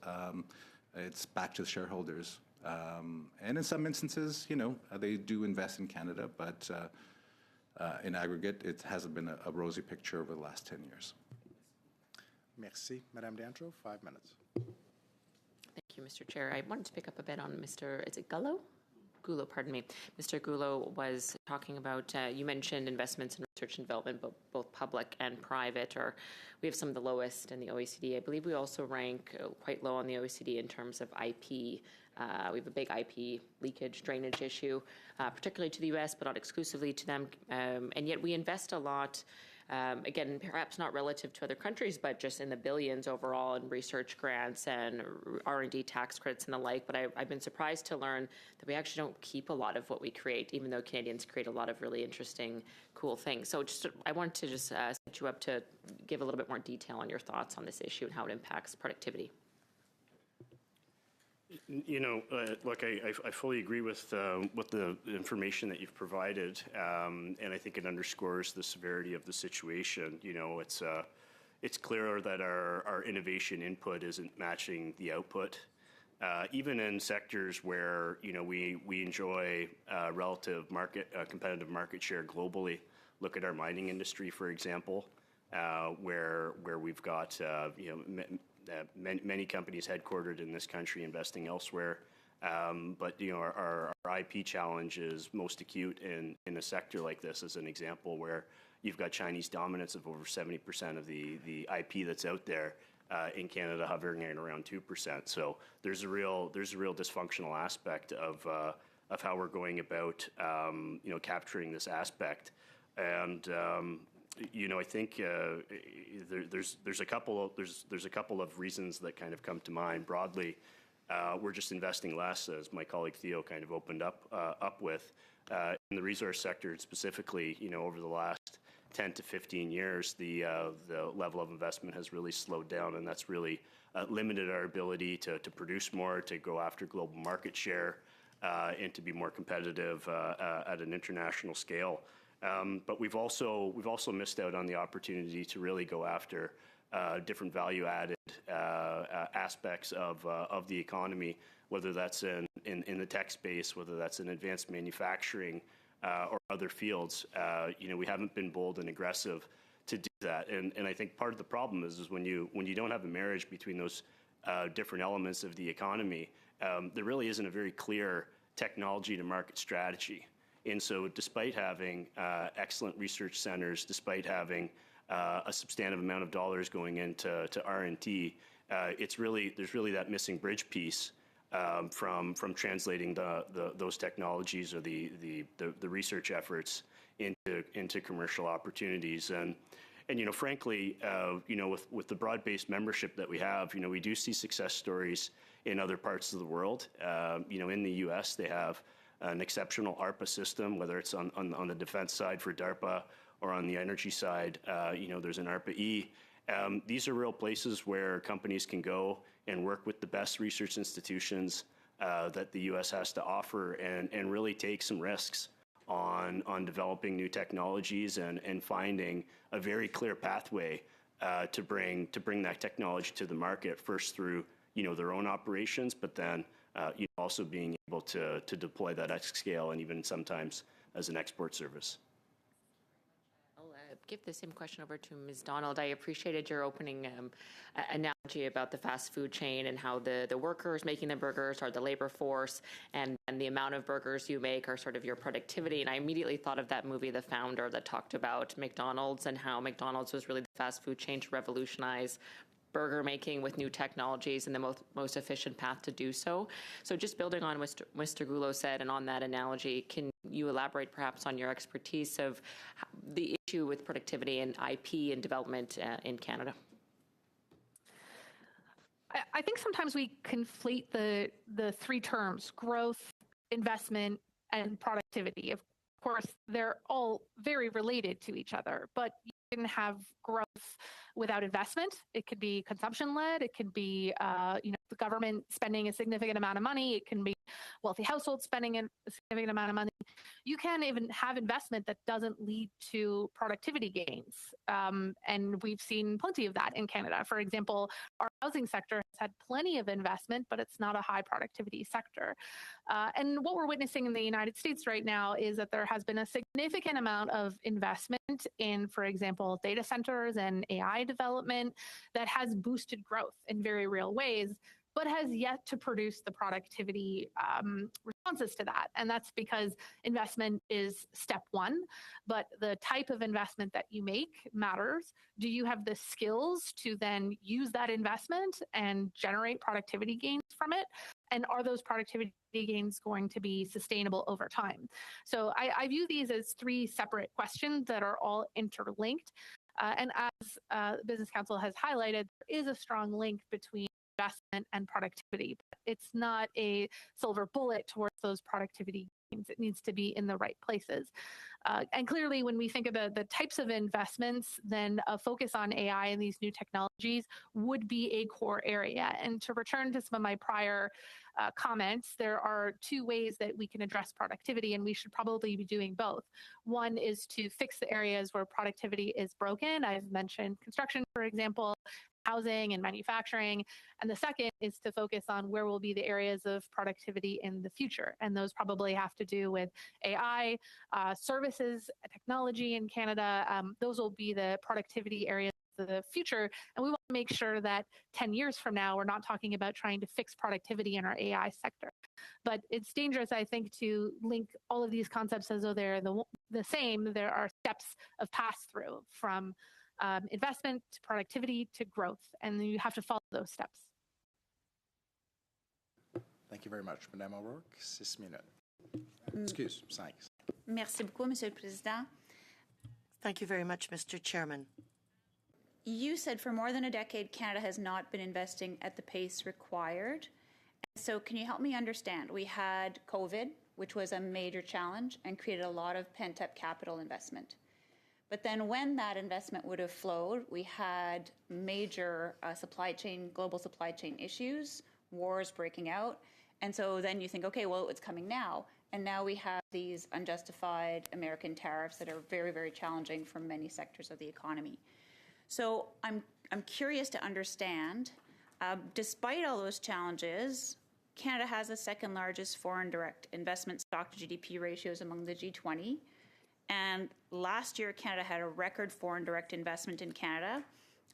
it's back to the shareholders. And in some instances, they do invest in Canada, but in aggregate, it hasn't been a rosy picture over the last 10 years. Merci. Madame D'Andro, 5 minutes. Thank you, Mr. Chair. I wanted to pick up a bit on Mr. Is it Gullo? Gullo, pardon me. Mr. Gullo was talking about, you mentioned investments in research and development, both public and private, or we have some of the lowest in the OECD. I believe we also rank quite low on the OECD in terms of IP. We have a big IP leakage drainage issue, particularly to the US, but not exclusively to them. And yet we invest a lot, again, perhaps not relative to other countries, but just in the billions overall in research grants and R&D tax credits and the like. But I've been surprised to learn that we actually don't keep a lot of what we create, even though Canadians create a lot of really interesting, cool things. So I wanted to just set you up to give a little bit more detail on your thoughts on this issue and how it impacts productivity. Look, I fully agree with the information that you've provided, and I think it underscores the severity of the situation. It's clear that our innovation input isn't matching the output, even in sectors where we enjoy relative competitive market share globally. Look at our mining industry, for example, where we've got many companies headquartered in this country investing elsewhere. But our IP challenge is most acute in a sector like this, as an example, where you've got Chinese dominance of over 70% of the IP that's out there. In Canada, hovering at around 2%. So there's a real dysfunctional aspect of how we're going about capturing this aspect. And I think there's a couple of reasons that kind of come to mind broadly. We're just investing less, as my colleague Theo kind of opened up with, in the resource sector specifically. Over the last 10 to 15 years, the level of investment has really slowed down, and that's really limited our ability to produce more, to go after global market share, and to be more competitive at an international scale. But we've also missed out on the opportunity to really go after different value-added aspects of the economy, whether that's in the tech space, whether that's in advanced manufacturing, or other fields. We haven't been bold and aggressive to do that, and I think part of the problem is when you don't have a marriage between those different elements of the economy, there really isn't a very clear technology to market strategy. And so despite having excellent research centers, despite having a substantive amount of dollars going into R&D, there's really that missing bridge piece from translating those technologies or the research efforts into commercial opportunities. And frankly, with the broad-based membership that we have, we do see success stories in other parts of the world. In the U.S., they have an exceptional ARPA system, whether it's on the defense side for DARPA or on the energy side, there's an ARPA-E. These are real places where companies can go and work with the best research institutions that the U.S. has to offer, and really take some risks on developing new technologies and finding a very clear pathway to bring that technology to the market, first through their own operations, but then also being able to deploy that at scale, and even sometimes as an export service. Give the same question over to Ms. Donald. I appreciated your opening analogy about the fast food chain and how the workers making the burgers are the labor force, and the amount of burgers you make are sort of your productivity. And I immediately thought of that movie, The Founder, that talked about McDonald's and how McDonald's was really the fast food chain to revolutionize burger making with new technologies and the most efficient path to do so. So just building on what Mr. Gouleau said, and on that analogy, can you elaborate perhaps on your expertise of the issue with productivity and IP and development in Canada? I think sometimes we conflate the three terms: growth, investment, and productivity. Of course, they're all very related to each other, but you can have growth without investment. It could be consumption-led. It could be, the government spending a significant amount of money. It can be wealthy households spending a significant amount of money. You can even have investment that doesn't lead to productivity gains. And we've seen plenty of that in Canada. For example, our housing sector has had plenty of investment, but it's not a high productivity sector. And what we're witnessing in the United States right now is that there has been a significant amount of investment in, for example, data centers and AI development that has boosted growth in very real ways, but has yet to produce the productivity responses to that. And that's because investment is step one, but the type of investment that you make matters. Do you have the skills to then use that investment and generate productivity gains from it? And are those productivity gains going to be sustainable over time? So I view these as three separate questions that are all interlinked. And as the Business Council has highlighted, there is a strong link between investment and productivity, but it's not a silver bullet towards those productivity gains. It needs to be in the right places. And clearly, when we think about the types of investments, then a focus on AI and these new technologies would be a core area. And to return to some of my prior comments, there are two ways that we can address productivity, and we should probably be doing both. One is to fix the areas where productivity is broken. I've mentioned construction, for example, housing and manufacturing. And the second is to focus on where will be the areas of productivity in the future. And those probably have to do with AI, services, technology in Canada. Those will be the productivity areas of the future. And we want to make sure that 10 years from now, we're not talking about trying to fix productivity in our AI sector. But it's dangerous, I think, to link all of these concepts as though they're the same. There are steps of pass-through from investment to productivity to growth, and you have to follow those steps. Thank you very much. Madame O'Rourke, 6 minutes. Excuse, 5. Merci beaucoup, Monsieur le Président. Thank you very much, Mr. Chairman. You said for more than a decade, Canada has not been investing at the pace required. So can you help me understand? We had COVID, which was a major challenge and created a lot of pent-up capital investment. But then when that investment would have flowed, we had major global supply chain issues, wars breaking out. And so then you think, okay, well, it's coming now. And now we have these unjustified American tariffs that are very, very challenging for many sectors of the economy. So I'm curious to understand, despite all those challenges, Canada has the second largest foreign direct investment stock to GDP ratios among the G20. And last year, Canada had a record foreign direct investment in Canada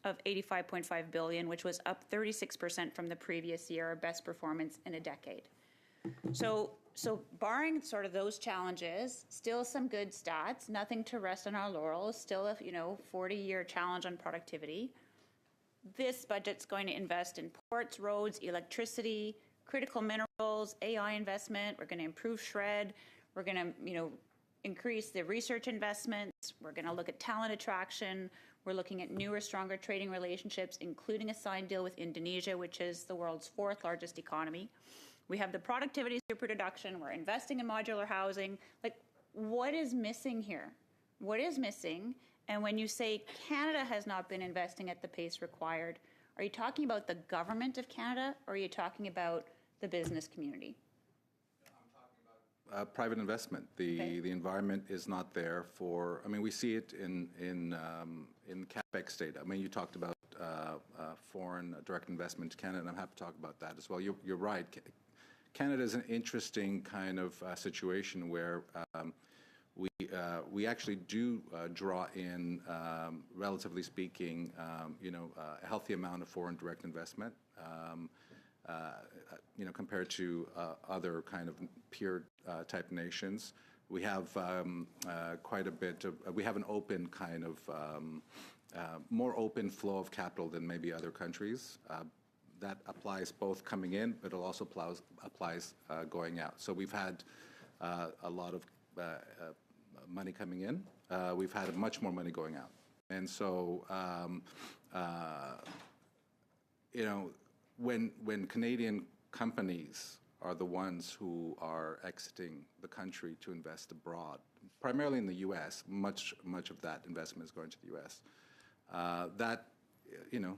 of $85.5 billion, which was up 36% from the previous year, our best performance in a decade. So barring sort of those challenges, still some good stats, nothing to rest on our laurels, still a 40-year challenge on productivity. This budget's going to invest in ports, roads, electricity, critical minerals, AI investment. We're going to improve SR&ED. We're going to increase the research investments. We're going to look at talent attraction. We're looking at newer, stronger trading relationships, including a signed deal with Indonesia, which is the world's 4th largest economy. We have the productivity superproduction. We're investing in modular housing. Like, what is missing here? What is missing? And when you say Canada has not been investing at the pace required, are you talking about the government of Canada, or are you talking about the business community? Private investment. The environment is not there for. I mean, we see it in capex data. I mean, you talked about foreign direct investment to Canada, and I'm happy to talk about that as well. You're right. Canada is an interesting kind of situation where we actually do draw in, relatively speaking, a healthy amount of foreign direct investment. Compared to other kind of peer type nations, we have quite a bit of. We have an open kind of more open flow of capital than maybe other countries. That applies both coming in, but it also applies going out. So we've had a lot of money coming in. We've had much more money going out, and so when Canadian companies are the ones who are exiting the country to invest abroad, primarily in the U.S., much of that investment is going to the U.S. That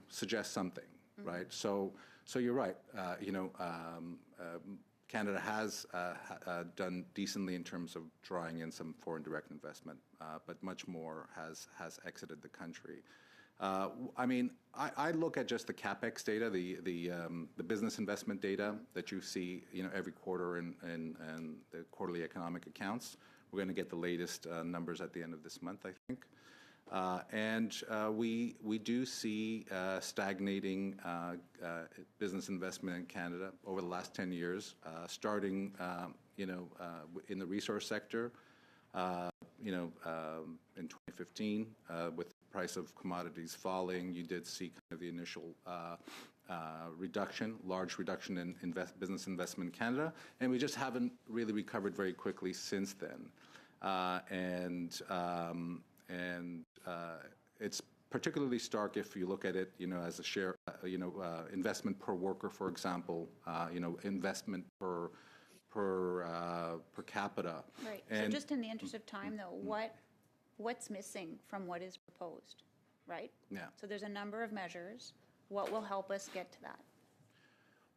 suggests something, right? So you're right. Canada has done decently in terms of drawing in some foreign direct investment, but much more has exited the country. I mean, I look at just the capex data, the business investment data that you see, every quarter in the quarterly economic accounts. We're going to get the latest numbers at the end of this month, I think, and we do see stagnating business investment in Canada over the last 10 years, starting in the resource sector, in 2015 with price of commodities falling. You did see kind of the initial large reduction in business investment in Canada, and we just haven't really recovered very quickly since then. It's particularly stark if you look at it, as a share, investment per worker, for example, investment per capita. Right. So just in the interest of time, though, what's missing from what is proposed, right? Yeah. So there's a number of measures. What will help us get to that?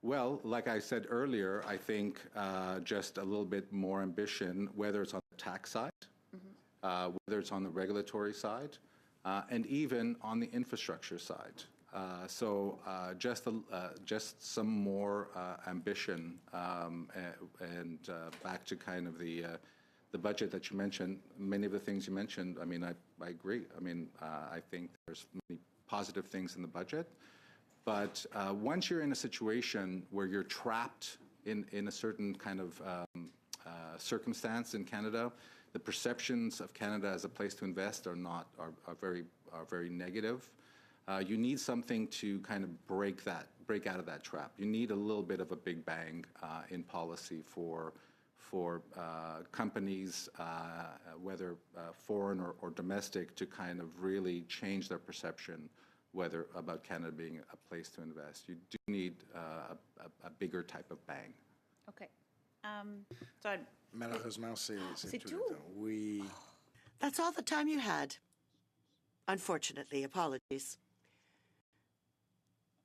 Well, like I said earlier, I think just a little bit more ambition, whether it's on the tax side, whether it's on the regulatory side, and even on the infrastructure side. So just some more ambition, and back to kind of the budget that you mentioned. Many of the things you mentioned, I mean, I agree. I mean, I think there's many positive things in the budget, but once you're in a situation where you're trapped in a certain kind of circumstance in Canada, the perceptions of Canada as a place to invest are very negative. You need something to kind of break out of that trap. You need a little bit of a big bang in policy for companies, whether foreign or domestic, to kind of really change their perception about Canada being a place to invest. You do need a bigger type of bang. Okay. So Malheureusement, c'est tout. That's all the time you had. Unfortunately, apologies.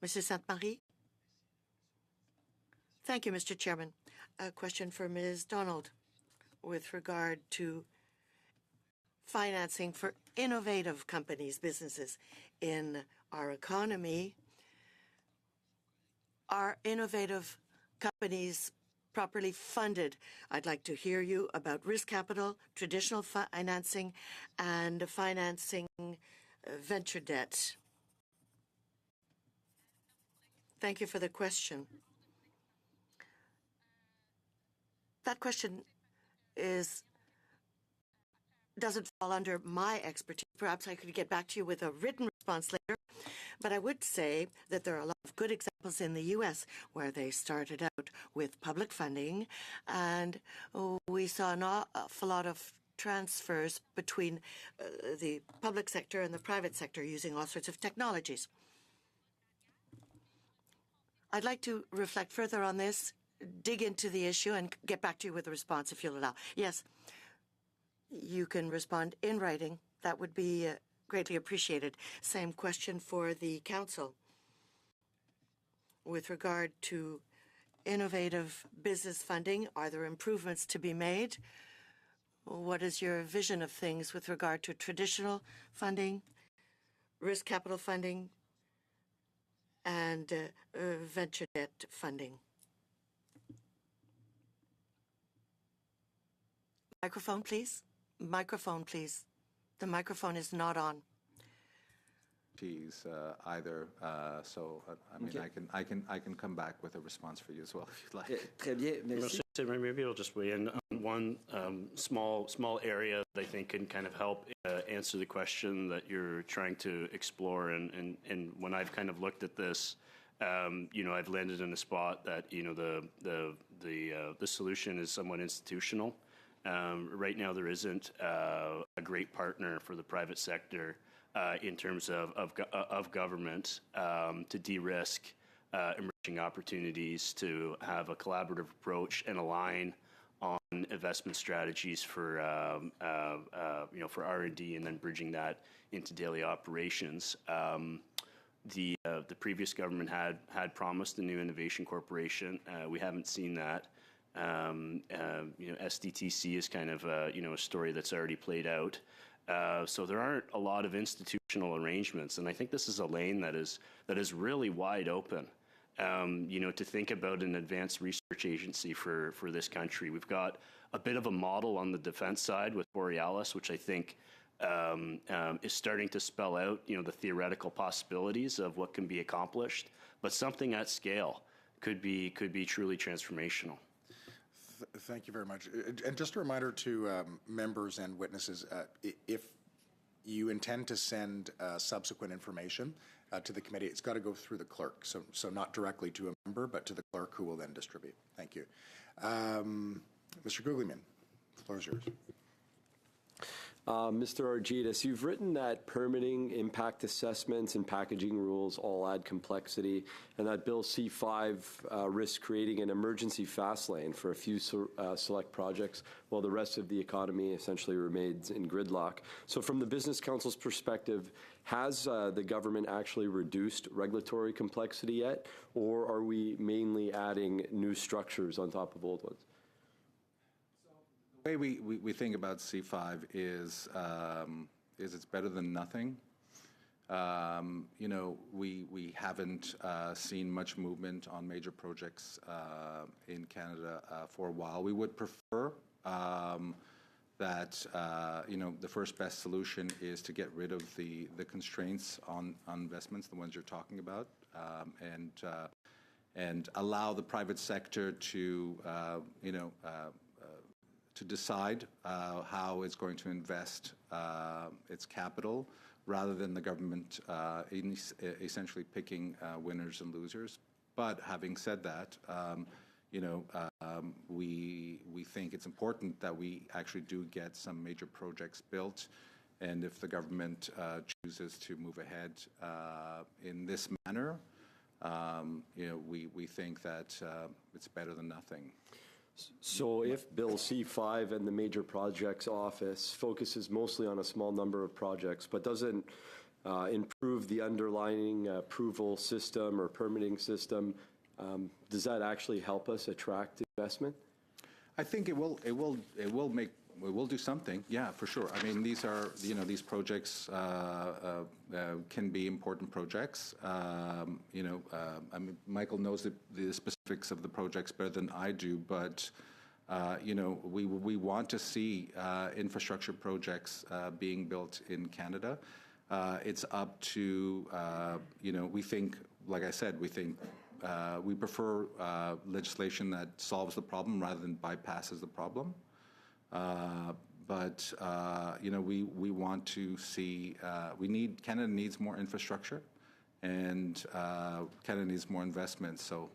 Mr. Sainte-Marie? Thank you, Mr. Chairman. A question for Ms. Donald with regard to financing for innovative companies, businesses in our economy. Are innovative companies properly funded? I'd like to hear you about risk capital, traditional financing, and financing venture debt. Thank you for the question. That question doesn't fall under my expertise. Perhaps I could get back to you with a written response later. But I would say that there are a lot of good examples in the U.S. where they started out with public funding, and we saw an awful lot of transfers between the public sector and the private sector using all sorts of technologies. I'd like to reflect further on this, dig into the issue, and get back to you with a response if you'll allow. Yes, you can respond in writing. That would be greatly appreciated. Same question for the Council with regard to innovative business funding? Are there improvements to be made? What is your vision of things with regard to traditional funding, risk capital funding, and venture debt funding? Microphone, please. Microphone, please. The microphone is not on. Either. So I mean, Okay. I can come back with a response for you as well if you'd like. Très bien, merci. Maybe I'll just weigh in on one small area that I think can kind of help answer the question that you're trying to explore. And when I've kind of looked at this, I've landed in a spot that the solution is somewhat institutional. Right now, there isn't a great partner for the private sector in terms of government to de-risk emerging opportunities, to have a collaborative approach and align on investment strategies for R&D and then bridging that into daily operations. The previous government had promised a new innovation corporation. We haven't seen that. SDTC is kind of a story that's already played out. So there aren't a lot of institutional arrangements, and I think this is a lane that is really wide open. To think about an advanced research agency for this country. We've got a bit of a model on the defense side with Borealis, which I think is starting to spell out, the theoretical possibilities of what can be accomplished. But something at scale could be truly transformational. Thank you very much. And just a reminder to members and witnesses, if you intend to send subsequent information to the committee, it's got to go through the clerk. So not directly to a member, but to the clerk, who will then distribute. Thank you. Mr. Guglielmin, the floor is yours. Mr. Argytas, you've written that permitting, impact assessments, and packaging rules all add complexity, and that Bill C-5 risks creating an emergency fast lane for a few select projects, while the rest of the economy essentially remains in gridlock. So from the Business Council's perspective, has the government actually reduced regulatory complexity yet, or are we mainly adding new structures on top of old ones? The way we think about C5 is it's better than nothing. We haven't seen much movement on major projects in Canada for a while. We would prefer that the first best solution is to get rid of the constraints on investments, the ones you're talking about, and allow the private sector to decide how it's going to invest its capital, rather than the government essentially picking winners and losers. But having said that, we think it's important that we actually do get some major projects built, and if the government chooses to move ahead in this manner, we think that it's better than nothing. So if Bill C-5 and the Major Projects Office focuses mostly on a small number of projects, but doesn't improve the underlying approval system or permitting system, does that actually help us attract investment? I think it will do something. Yeah, for sure. I mean, these are these projects can be important projects. I mean, Michael knows the specifics of the projects better than I do, but we want to see infrastructure projects being built in Canada. It's up to we think, like I said, we prefer legislation that solves the problem rather than bypasses the problem. But we want to see, Canada needs more infrastructure, and Canada needs more investment. So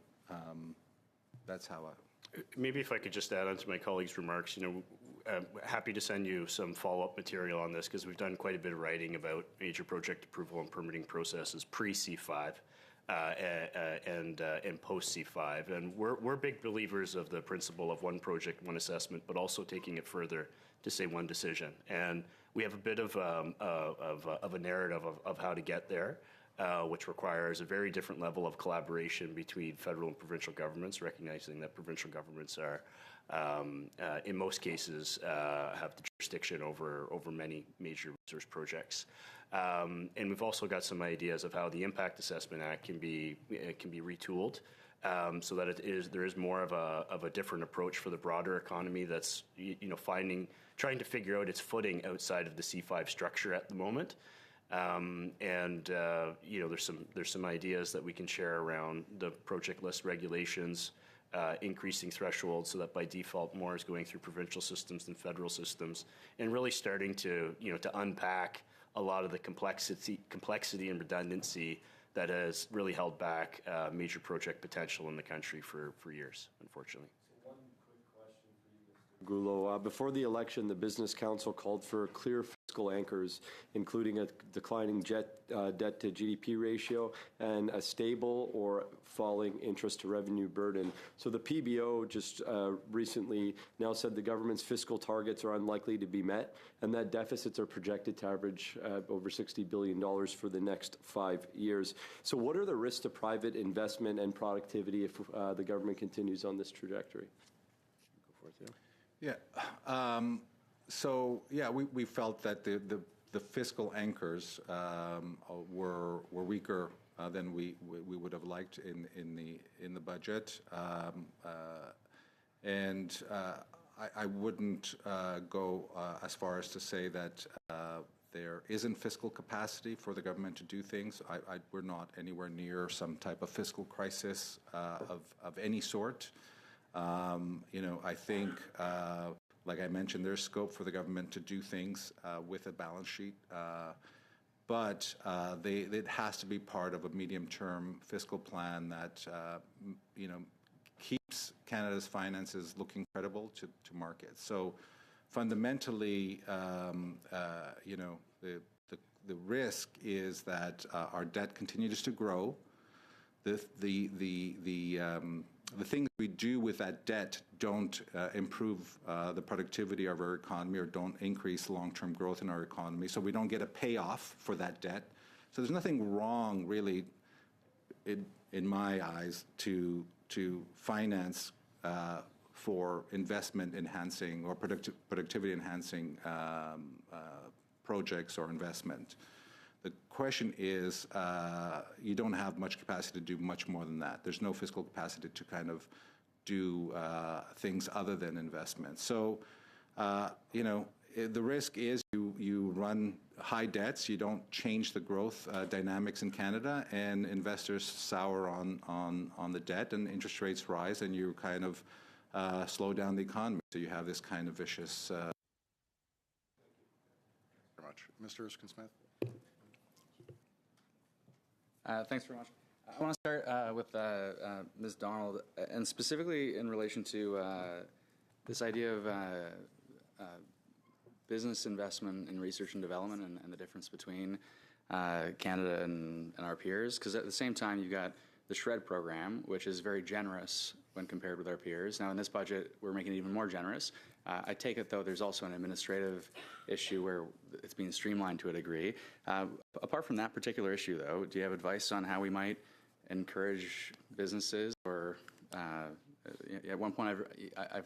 that's how Maybe if I could just add on to my colleague's remarks, happy to send you some follow-up material on this, because we've done quite a bit of writing about major project approval and permitting processes pre-C5 and post-C5. And we're big believers of the principle of one project, one assessment, but also taking it further to say one decision. And we have a bit of a narrative of how to get there. which requires a very different level of collaboration between federal and provincial governments, recognizing that provincial governments are, in most cases, have the jurisdiction over many major resource projects. And we've also got some ideas of how the Impact Assessment Act can be retooled, so that there is more of a different approach for the broader economy that's trying to figure out its footing outside of the C5 structure at the moment. There's some ideas that we can share around the project list regulations, increasing thresholds so that by default more is going through provincial systems than federal systems, and really starting to unpack a lot of the complexity and redundancy that has really held back major project potential in the country for years, unfortunately. Goulot, before the election, the Business Council called for clear fiscal anchors, including a declining debt to GDP ratio and a stable or falling interest to revenue burden. So the PBO just recently now said the government's fiscal targets are unlikely to be met, and that deficits are projected to average over $60 billion for the next 5 years. So what are the risks to private investment and productivity if the government continues on this trajectory? Go for it, Theo. Yeah. We felt that the fiscal anchors were weaker than we would have liked in the budget, and I wouldn't go as far as to say that there isn't fiscal capacity for the government to do things. We're not anywhere near some type of fiscal crisis of any sort. I think, like I mentioned, there's scope for the government to do things with a balance sheet, but it has to be part of a medium-term fiscal plan that, keeps Canada's finances looking credible to markets. So fundamentally, the risk is that our debt continues to grow. The things we do with that debt don't improve the productivity of our economy or don't increase long-term growth in our economy, so we don't get a payoff for that debt. So there's nothing wrong, really, in my eyes, to finance for investment-enhancing or productivity-enhancing projects or investment. The question is, you don't have much capacity to do much more than that. There's no fiscal capacity to kind of do things other than investment. So, the risk is you run high debts, you don't change the growth dynamics in Canada, and investors sour on the debt, and interest rates rise, and you kind of slow down the economy. So you have this kind of vicious... Thank you very much. Mr. Erskine-Smith? Thanks very much. I want to start with Ms. Donald, and specifically in relation to this idea of business investment in research and development and the difference between Canada and our peers. Because at the same time, you've got the SHRED program, which is very generous when compared with our peers. Now, in this budget, we're making it even more generous. I take it, though, there's also an administrative issue where it's being streamlined to a degree. Apart from that particular issue, though, do you have advice on how we might encourage businesses? Or at one point,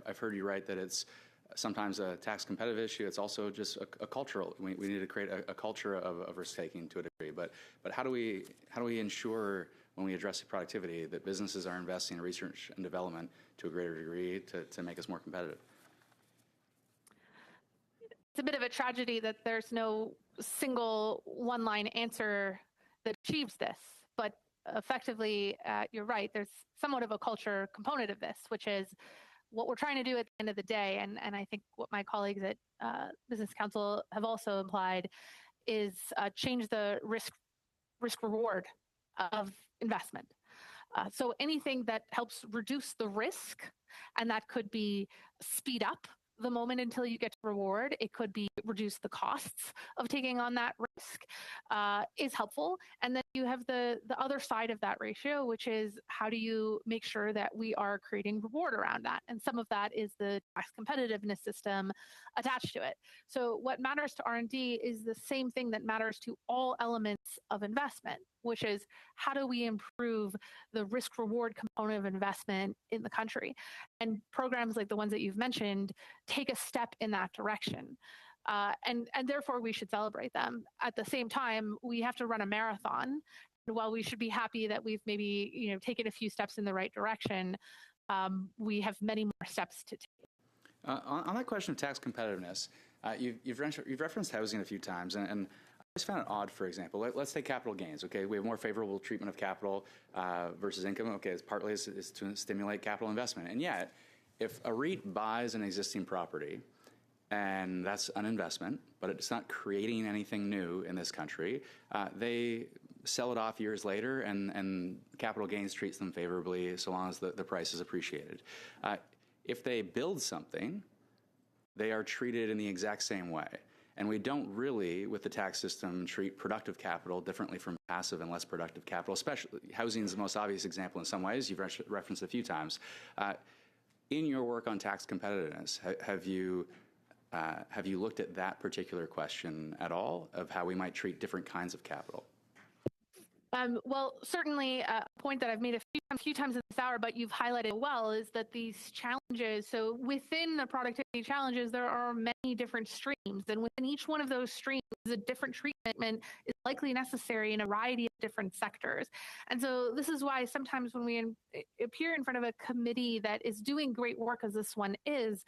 I've heard you write that it's sometimes a tax competitive issue. It's also just a cultural. We need to create a culture of risk-taking to a degree. But how do we ensure, when we address productivity, that businesses are investing in research and development to a greater degree to make us more competitive? It's a bit of a tragedy that there's no single one-line answer that achieves this, but effectively, you're right, there's somewhat of a culture component of this, which is what we're trying to do at the end of the day, and I think what my colleagues at Business Council have also implied, is change the risk-reward of investment. So anything that helps reduce the risk, and that could be speed up the moment until you get to reward, it could be reduce the costs of taking on that risk, is helpful. And then you have the other side of that ratio, which is how do you make sure that we are creating reward around that? And some of that is the tax competitiveness system attached to it. So what matters to R&D is the same thing that matters to all elements of investment, which is how do we improve the risk reward component of investment in the country? And programs like the ones that you've mentioned take a step in that direction. And therefore we should celebrate them. At the same time, we have to run a marathon. And while we should be happy that we've maybe taken a few steps in the right direction, we have many more steps to take. On that question of tax competitiveness, you've referenced housing a few times, and I always found it odd, for example, let's take capital gains, okay? We have more favorable treatment of capital versus income, okay, it's partly is to stimulate capital investment. And yet, if a REIT buys an existing property, and that's an investment, but it's not creating anything new in this country, they sell it off years later, and capital gains treats them favorably so long as the price is appreciated. If they build something, they are treated in the exact same way. And we don't really, with the tax system, treat productive capital differently from passive and less productive capital, especially housing is the most obvious example in some ways. You've referenced a few times. In your work on tax competitiveness, have you looked at that particular question at all, of how we might treat different kinds of capital? Well, certainly a point that I've made a few times in this hour, but you've highlighted well, is that these challenges, so within the productivity challenges, there are many different streams, and within each one of those streams, a different treatment is likely necessary in a variety of different sectors. And so this is why sometimes when we appear in front of a committee that is doing great work, as this one is,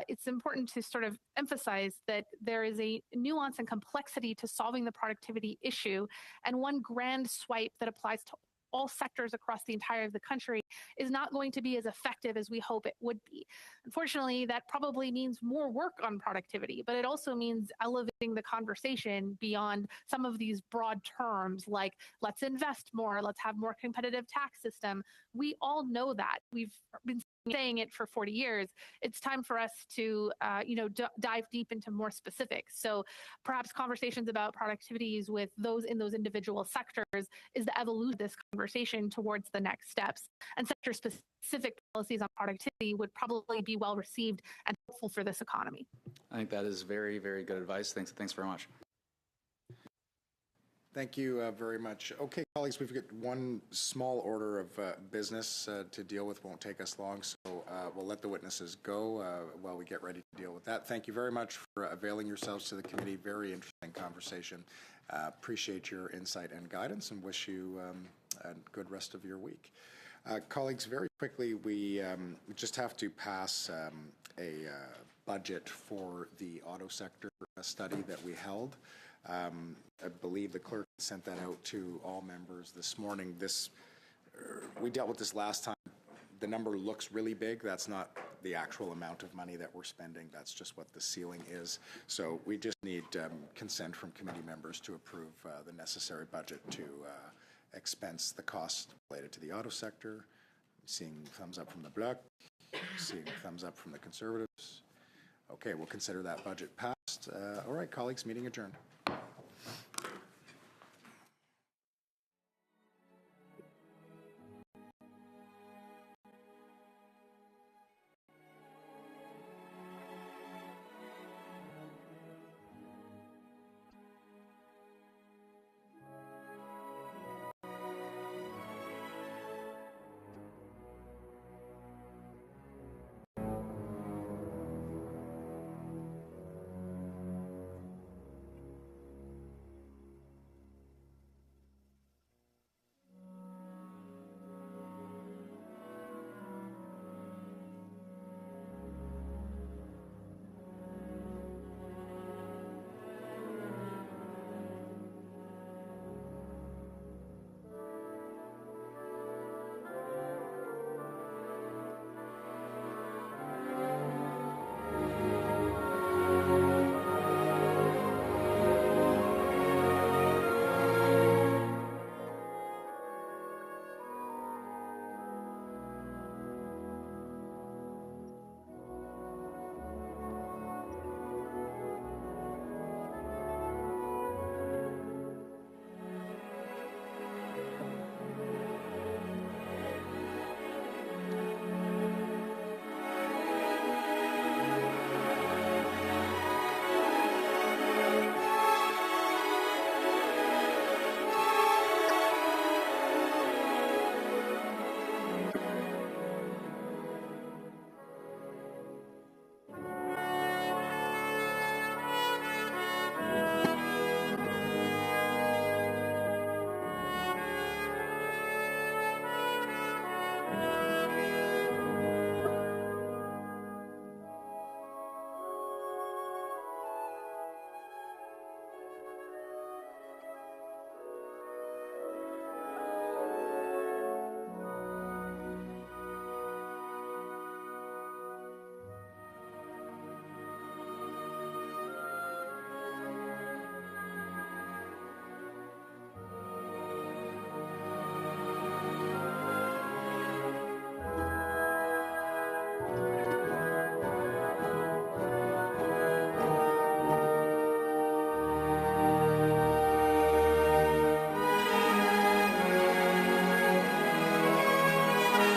it's important to sort of emphasize that there is a nuance and complexity to solving the productivity issue, and one grand swipe that applies to all sectors across the entire of the country is not going to be as effective as we hope it would be. Unfortunately, that probably means more work on productivity, but it also means elevating the conversation beyond some of these broad terms like let's invest more, let's have more competitive tax system. We all know that. We've been saying it for 40 years. It's time for us to, dive deep into more specifics. So perhaps conversations about productivities with those in those individual sectors is the evolution of this conversation towards the next steps. And sector-specific policies on productivity would probably be well received and helpful for this economy. I think that is very, very good advice. Thanks very much. Thank you very much. Okay, colleagues, we've got one small order of business to deal with. Won't take us long, so we'll let the witnesses go while we get ready to deal with that. Thank you very much for availing yourselves to the committee. Very interesting conversation. Appreciate your insight and guidance, and wish you a good rest of your week. Colleagues, very quickly, we just have to pass a budget for the auto sector study that we held. I believe the clerk sent that out to all members this morning. We dealt with this last time. The number looks really big. That's not the actual amount of money that we're spending. That's just what the ceiling is. So we just need consent from committee members to approve the necessary budget to expense the costs related to the auto sector. I'm seeing thumbs up from the Bloc, seeing thumbs up from the Conservatives. Okay, we'll consider that budget passed. All right, colleagues, meeting adjourned.